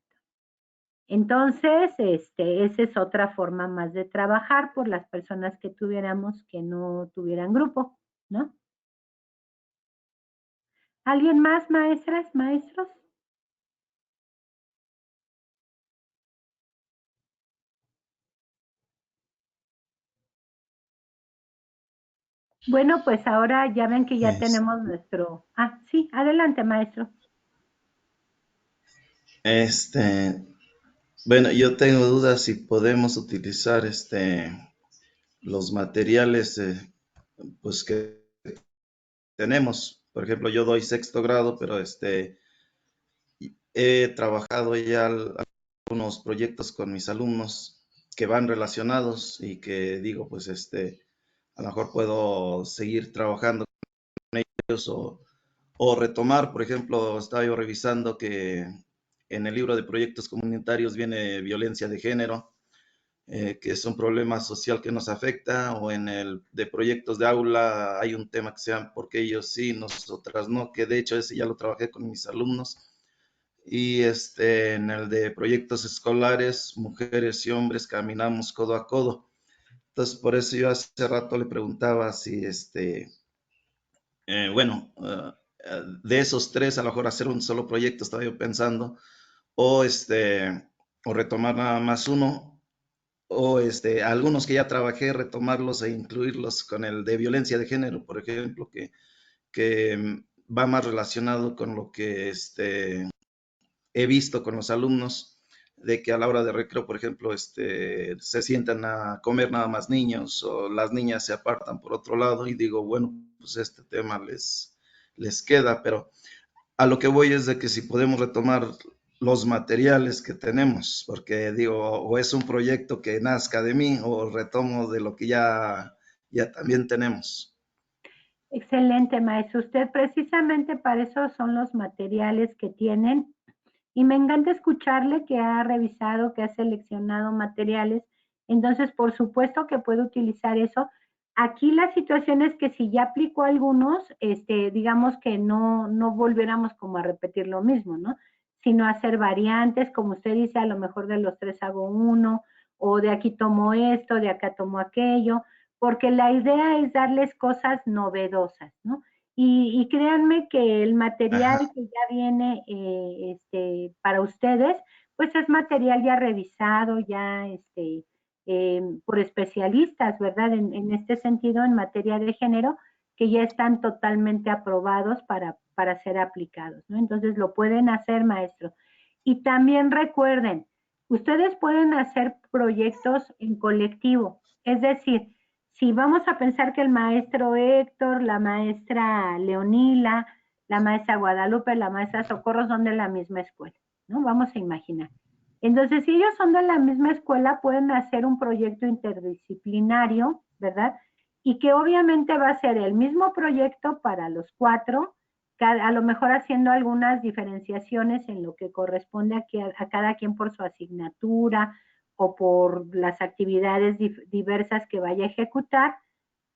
Entonces, esa es otra forma más de trabajar por las personas que tuviéramos que no tuvieran grupo, ¿no? ¿Alguien más, maestras, maestros? Bueno, pues ahora ya ven que ya tenemos nuestro... Ah, sí, adelante, maestro. Bueno, yo tengo dudas si podemos utilizar los materiales pues que tenemos. Por ejemplo, yo doy sexto grado, pero he trabajado ya algunos proyectos con mis alumnos que van relacionados y que digo, pues a lo mejor puedo seguir trabajando con ellos o retomar. Por ejemplo, estaba yo revisando que en el libro de proyectos comunitarios viene violencia de género. que es un problema social que nos afecta, o en el de proyectos de aula hay un tema que sean porque ellos sí, nosotras no, que de hecho ese ya lo trabajé con mis alumnos. Y en el de proyectos escolares, mujeres y hombres caminamos codo a codo. Entonces, por eso yo hace rato le preguntaba si, bueno, de esos tres, a lo mejor hacer un solo proyecto, estaba yo pensando, o, o retomar nada más uno, o algunos que ya trabajé, retomarlos e incluirlos con el de violencia de género, por ejemplo, que va más relacionado con lo que he visto con los alumnos, de que a la hora de recreo, por ejemplo, se sientan a comer nada más niños, o las niñas se apartan por otro lado, y digo, bueno, pues este tema les queda, pero a lo que voy es de que si podemos retomar los materiales que tenemos, porque digo, o es un proyecto que nazca de mí, o retomo de lo que ya también tenemos. Excelente, maestro. Usted precisamente para eso son los materiales que tienen. Y me encanta escucharle que ha revisado, que ha seleccionado materiales. Entonces, por supuesto que puede utilizar eso. Aquí la situación es que si ya aplicó algunos, digamos que no volviéramos como a repetir lo mismo, ¿no? Sino hacer variantes, como usted dice, a lo mejor de los tres hago uno, o de aquí tomo esto, de acá tomo aquello, porque la idea es darles cosas novedosas, ¿no? Y créanme que el material Ajá. que ya viene para ustedes, pues es material ya revisado, ya por especialistas, ¿verdad? En este sentido, en materia de género, que ya están totalmente aprobados para ser aplicados, ¿no? Entonces lo pueden hacer, maestro. Y también recuerden, ustedes pueden hacer proyectos en colectivo, es decir, si vamos a pensar que el maestro Héctor, la maestra Leonila, la maestra Guadalupe, la maestra Socorro son de la misma escuela, ¿no? Vamos a imaginar. Entonces, si ellos son de la misma escuela, pueden hacer un proyecto interdisciplinario, ¿verdad? Y que obviamente va a ser el mismo proyecto para los cuatro, a lo mejor haciendo algunas diferenciaciones en lo que corresponde a cada quien por su asignatura, o por las actividades diversas que vaya a ejecutar,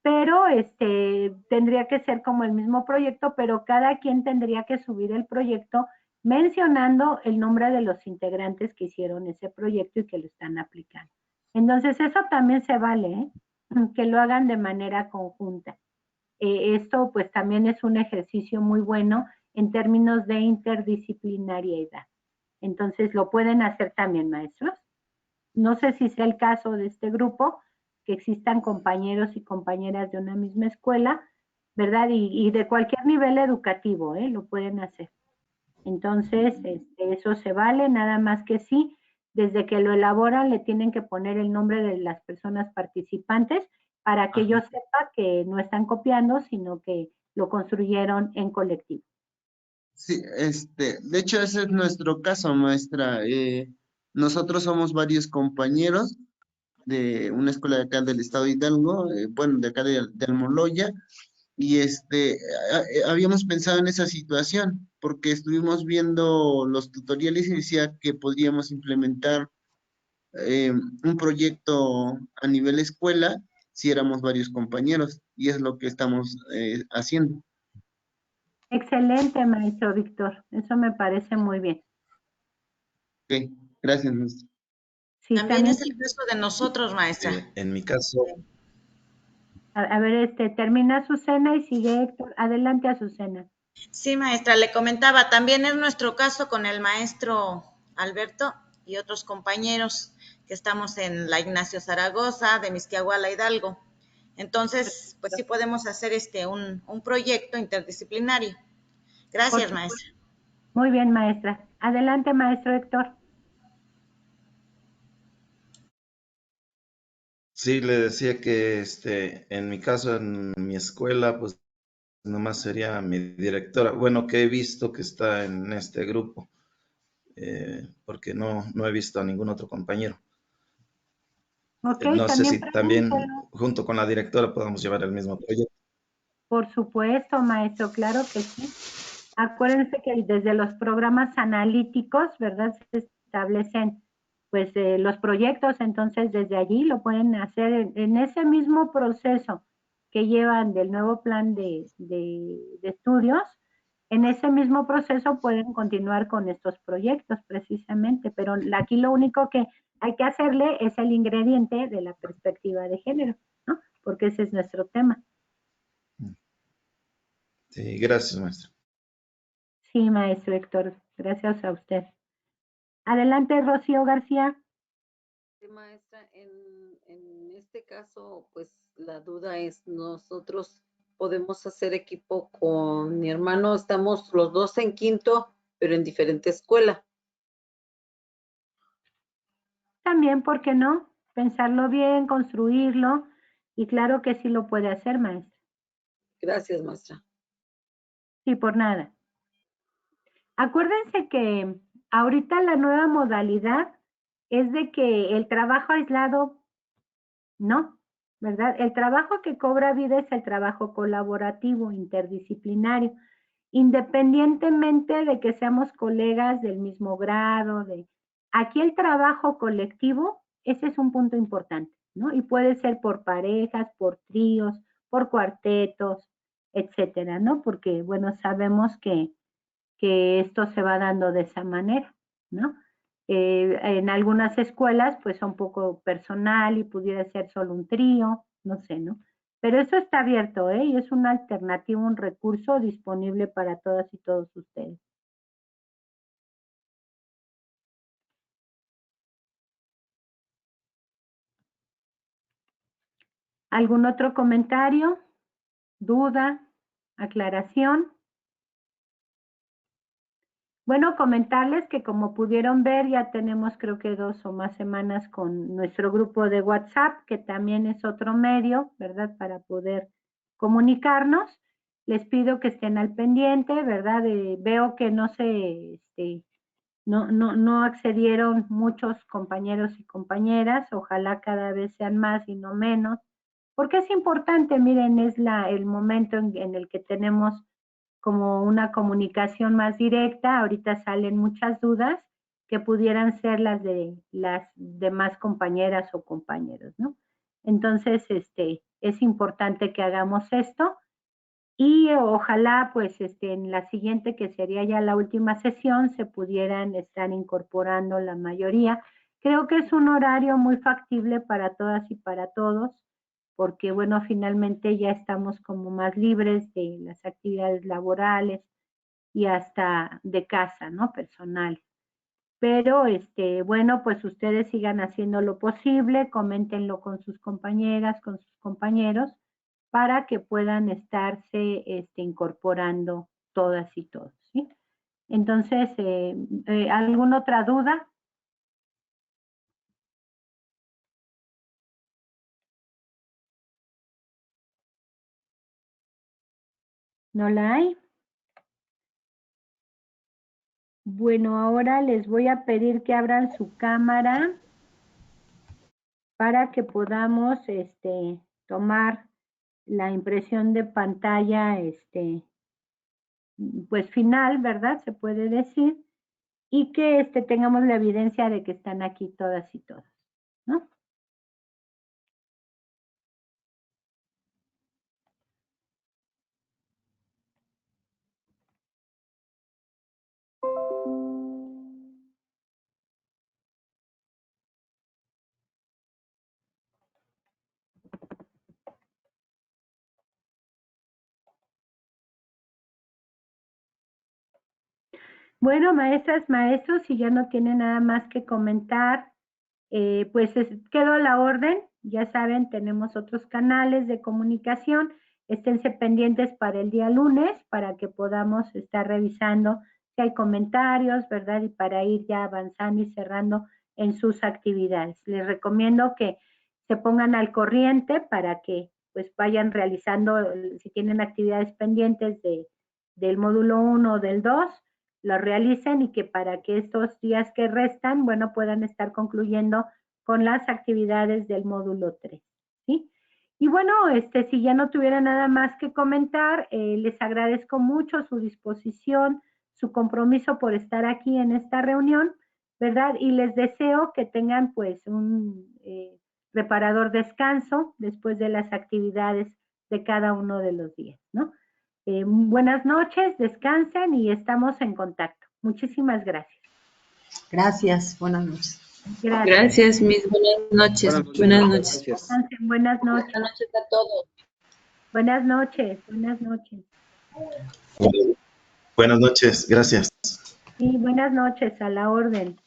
pero tendría que ser como el mismo proyecto, pero cada quien tendría que subir el proyecto mencionando el nombre de los integrantes que hicieron ese proyecto y que lo están aplicando. Entonces, eso también se vale, ¿eh? Que lo hagan de manera conjunta. Esto pues también es un ejercicio muy bueno en términos de interdisciplinariedad. Entonces, lo pueden hacer también, maestros. No sé si sea el caso de este grupo, que existan compañeros y compañeras de una misma escuela, ¿verdad? Y de cualquier nivel educativo, lo pueden hacer. Entonces, eso se vale, nada más que sí, desde que lo elaboran le tienen que poner el nombre de las personas participantes para que yo sepa que no están copiando, sino que lo construyeron en colectivo. Sí, de hecho ese es nuestro caso, maestra. Nosotros somos varios compañeros de una escuela de acá del estado de Hidalgo, bueno, de acá de Almoloya, y habíamos pensado en esa situación, porque estuvimos viendo los tutoriales y decía que podríamos implementar un proyecto a nivel escuela si éramos varios compañeros, y es lo que estamos haciendo. Excelente, maestro Víctor. Eso me parece muy bien. Ok, gracias, maestra. Sí, También es el caso de nosotros, maestra. En mi caso, A ver, termina Azucena y sigue Héctor. Adelante, Azucena. Sí, maestra, le comentaba, también es nuestro caso con el maestro Alberto y otros compañeros que estamos en la Ignacio Zaragoza, de Mixquiahuala, Hidalgo. Entonces, pues sí podemos hacer un proyecto interdisciplinario. Gracias, maestra. Muy bien, maestra. Adelante, maestro Héctor. sí, le decía que en mi caso, en mi escuela, pues nomás sería mi directora. Bueno, que he visto que está en este grupo, porque no he visto a ningún otro compañero. Ok, No sé también si también pregúntelo. junto con la directora podamos llevar el mismo proyecto. Por supuesto, maestro, claro que sí. Acuérdense que desde los programas analíticos, ¿verdad? Se establecen los proyectos, entonces desde allí lo pueden hacer en ese mismo proceso que llevan del nuevo plan de estudios. En ese mismo proceso pueden continuar con estos proyectos precisamente, pero aquí lo único que hay que hacerle es el ingrediente de la perspectiva de género, ¿no? Porque ese es nuestro tema. Sí, gracias, maestra. Sí, maestro Héctor, gracias a usted. Adelante, Rocío García. Sí, maestra, en este caso, pues la duda es, nosotros podemos hacer equipo con mi hermano, estamos los dos en quinto, pero en diferente escuela. También, ¿por qué no? Pensarlo bien, construirlo, y claro que sí lo puede hacer, maestra. Gracias, maestra. Sí, por nada. Acuérdense que ahorita la nueva modalidad es de que el trabajo aislado, no, ¿verdad? El trabajo que cobra vida es el trabajo colaborativo, interdisciplinario, independientemente de que seamos colegas del mismo grado, aquí el trabajo colectivo, ese es un punto importante, ¿no? Y puede ser por parejas, por tríos, por cuartetos, etcétera, ¿no? Porque, bueno, sabemos que esto se va dando de esa manera, ¿no? En algunas escuelas, pues son poco personal y pudiera ser solo un trío, no sé, ¿no? Pero eso está abierto, ¿eh? Y es una alternativa, un recurso disponible para todas y todos ustedes. ¿Algún otro comentario? ¿Duda? ¿Aclaración? Bueno, comentarles que como pudieron ver, ya tenemos creo que 2 o más semanas con nuestro grupo de WhatsApp, que también es otro medio, ¿verdad? Para poder comunicarnos. Les pido que estén al pendiente, ¿verdad? Veo que no accedieron muchos compañeros y compañeras. Ojalá cada vez sean más y no menos. Porque es importante, miren, es el momento en el que tenemos como una comunicación más directa. Ahorita salen muchas dudas que pudieran ser las de las demás compañeras o compañeros, ¿no? Entonces, es importante que hagamos esto y ojalá, pues, en la siguiente, que sería ya la última sesión, se pudieran estar incorporando la mayoría. Creo que es un horario muy factible para todas y para todos, porque bueno, finalmente ya estamos como más libres de las actividades laborales y hasta de casa, ¿no? Personal. Pero, bueno, pues ustedes sigan haciendo lo posible, coméntenlo con sus compañeras, con sus compañeros, para que puedan estarse incorporando todas y todos, ¿sí? Entonces, ¿alguna otra duda? ¿No la hay? Bueno, ahora les voy a pedir que abran su cámara para que podamos tomar la impresión de pantalla, pues final, ¿verdad? Se puede decir, y que tengamos la evidencia de que están aquí todas y todos, ¿no? Bueno, maestras, maestros, si ya no tienen nada más que comentar, pues quedó la orden. Ya saben, tenemos otros canales de comunicación. Esténse pendientes para el día lunes para que podamos estar revisando si hay comentarios, ¿verdad? Y para ir ya avanzando y cerrando en sus actividades. Les recomiendo que se pongan al corriente para que pues vayan realizando, si tienen actividades pendientes del módulo 1 o del 2, lo realicen y que para que estos días que restan, bueno, puedan estar concluyendo con las actividades del módulo 3, ¿sí? Y bueno, si ya no tuviera nada más que comentar, les agradezco mucho su disposición, su compromiso por estar aquí en esta reunión, ¿verdad? Y les deseo que tengan pues un reparador descanso después de las actividades de cada uno de los días, ¿no? Buenas noches, descansen y estamos en contacto. Muchísimas gracias. Gracias, buenas noches. Gracias. Gracias, mis buenas noches. Buenas noches. Gracias. Descansen, buenas noches. Buenas noches a todos. Buenas noches, buenas noches. Buenas noches, gracias. Sí, buenas noches, a la orden.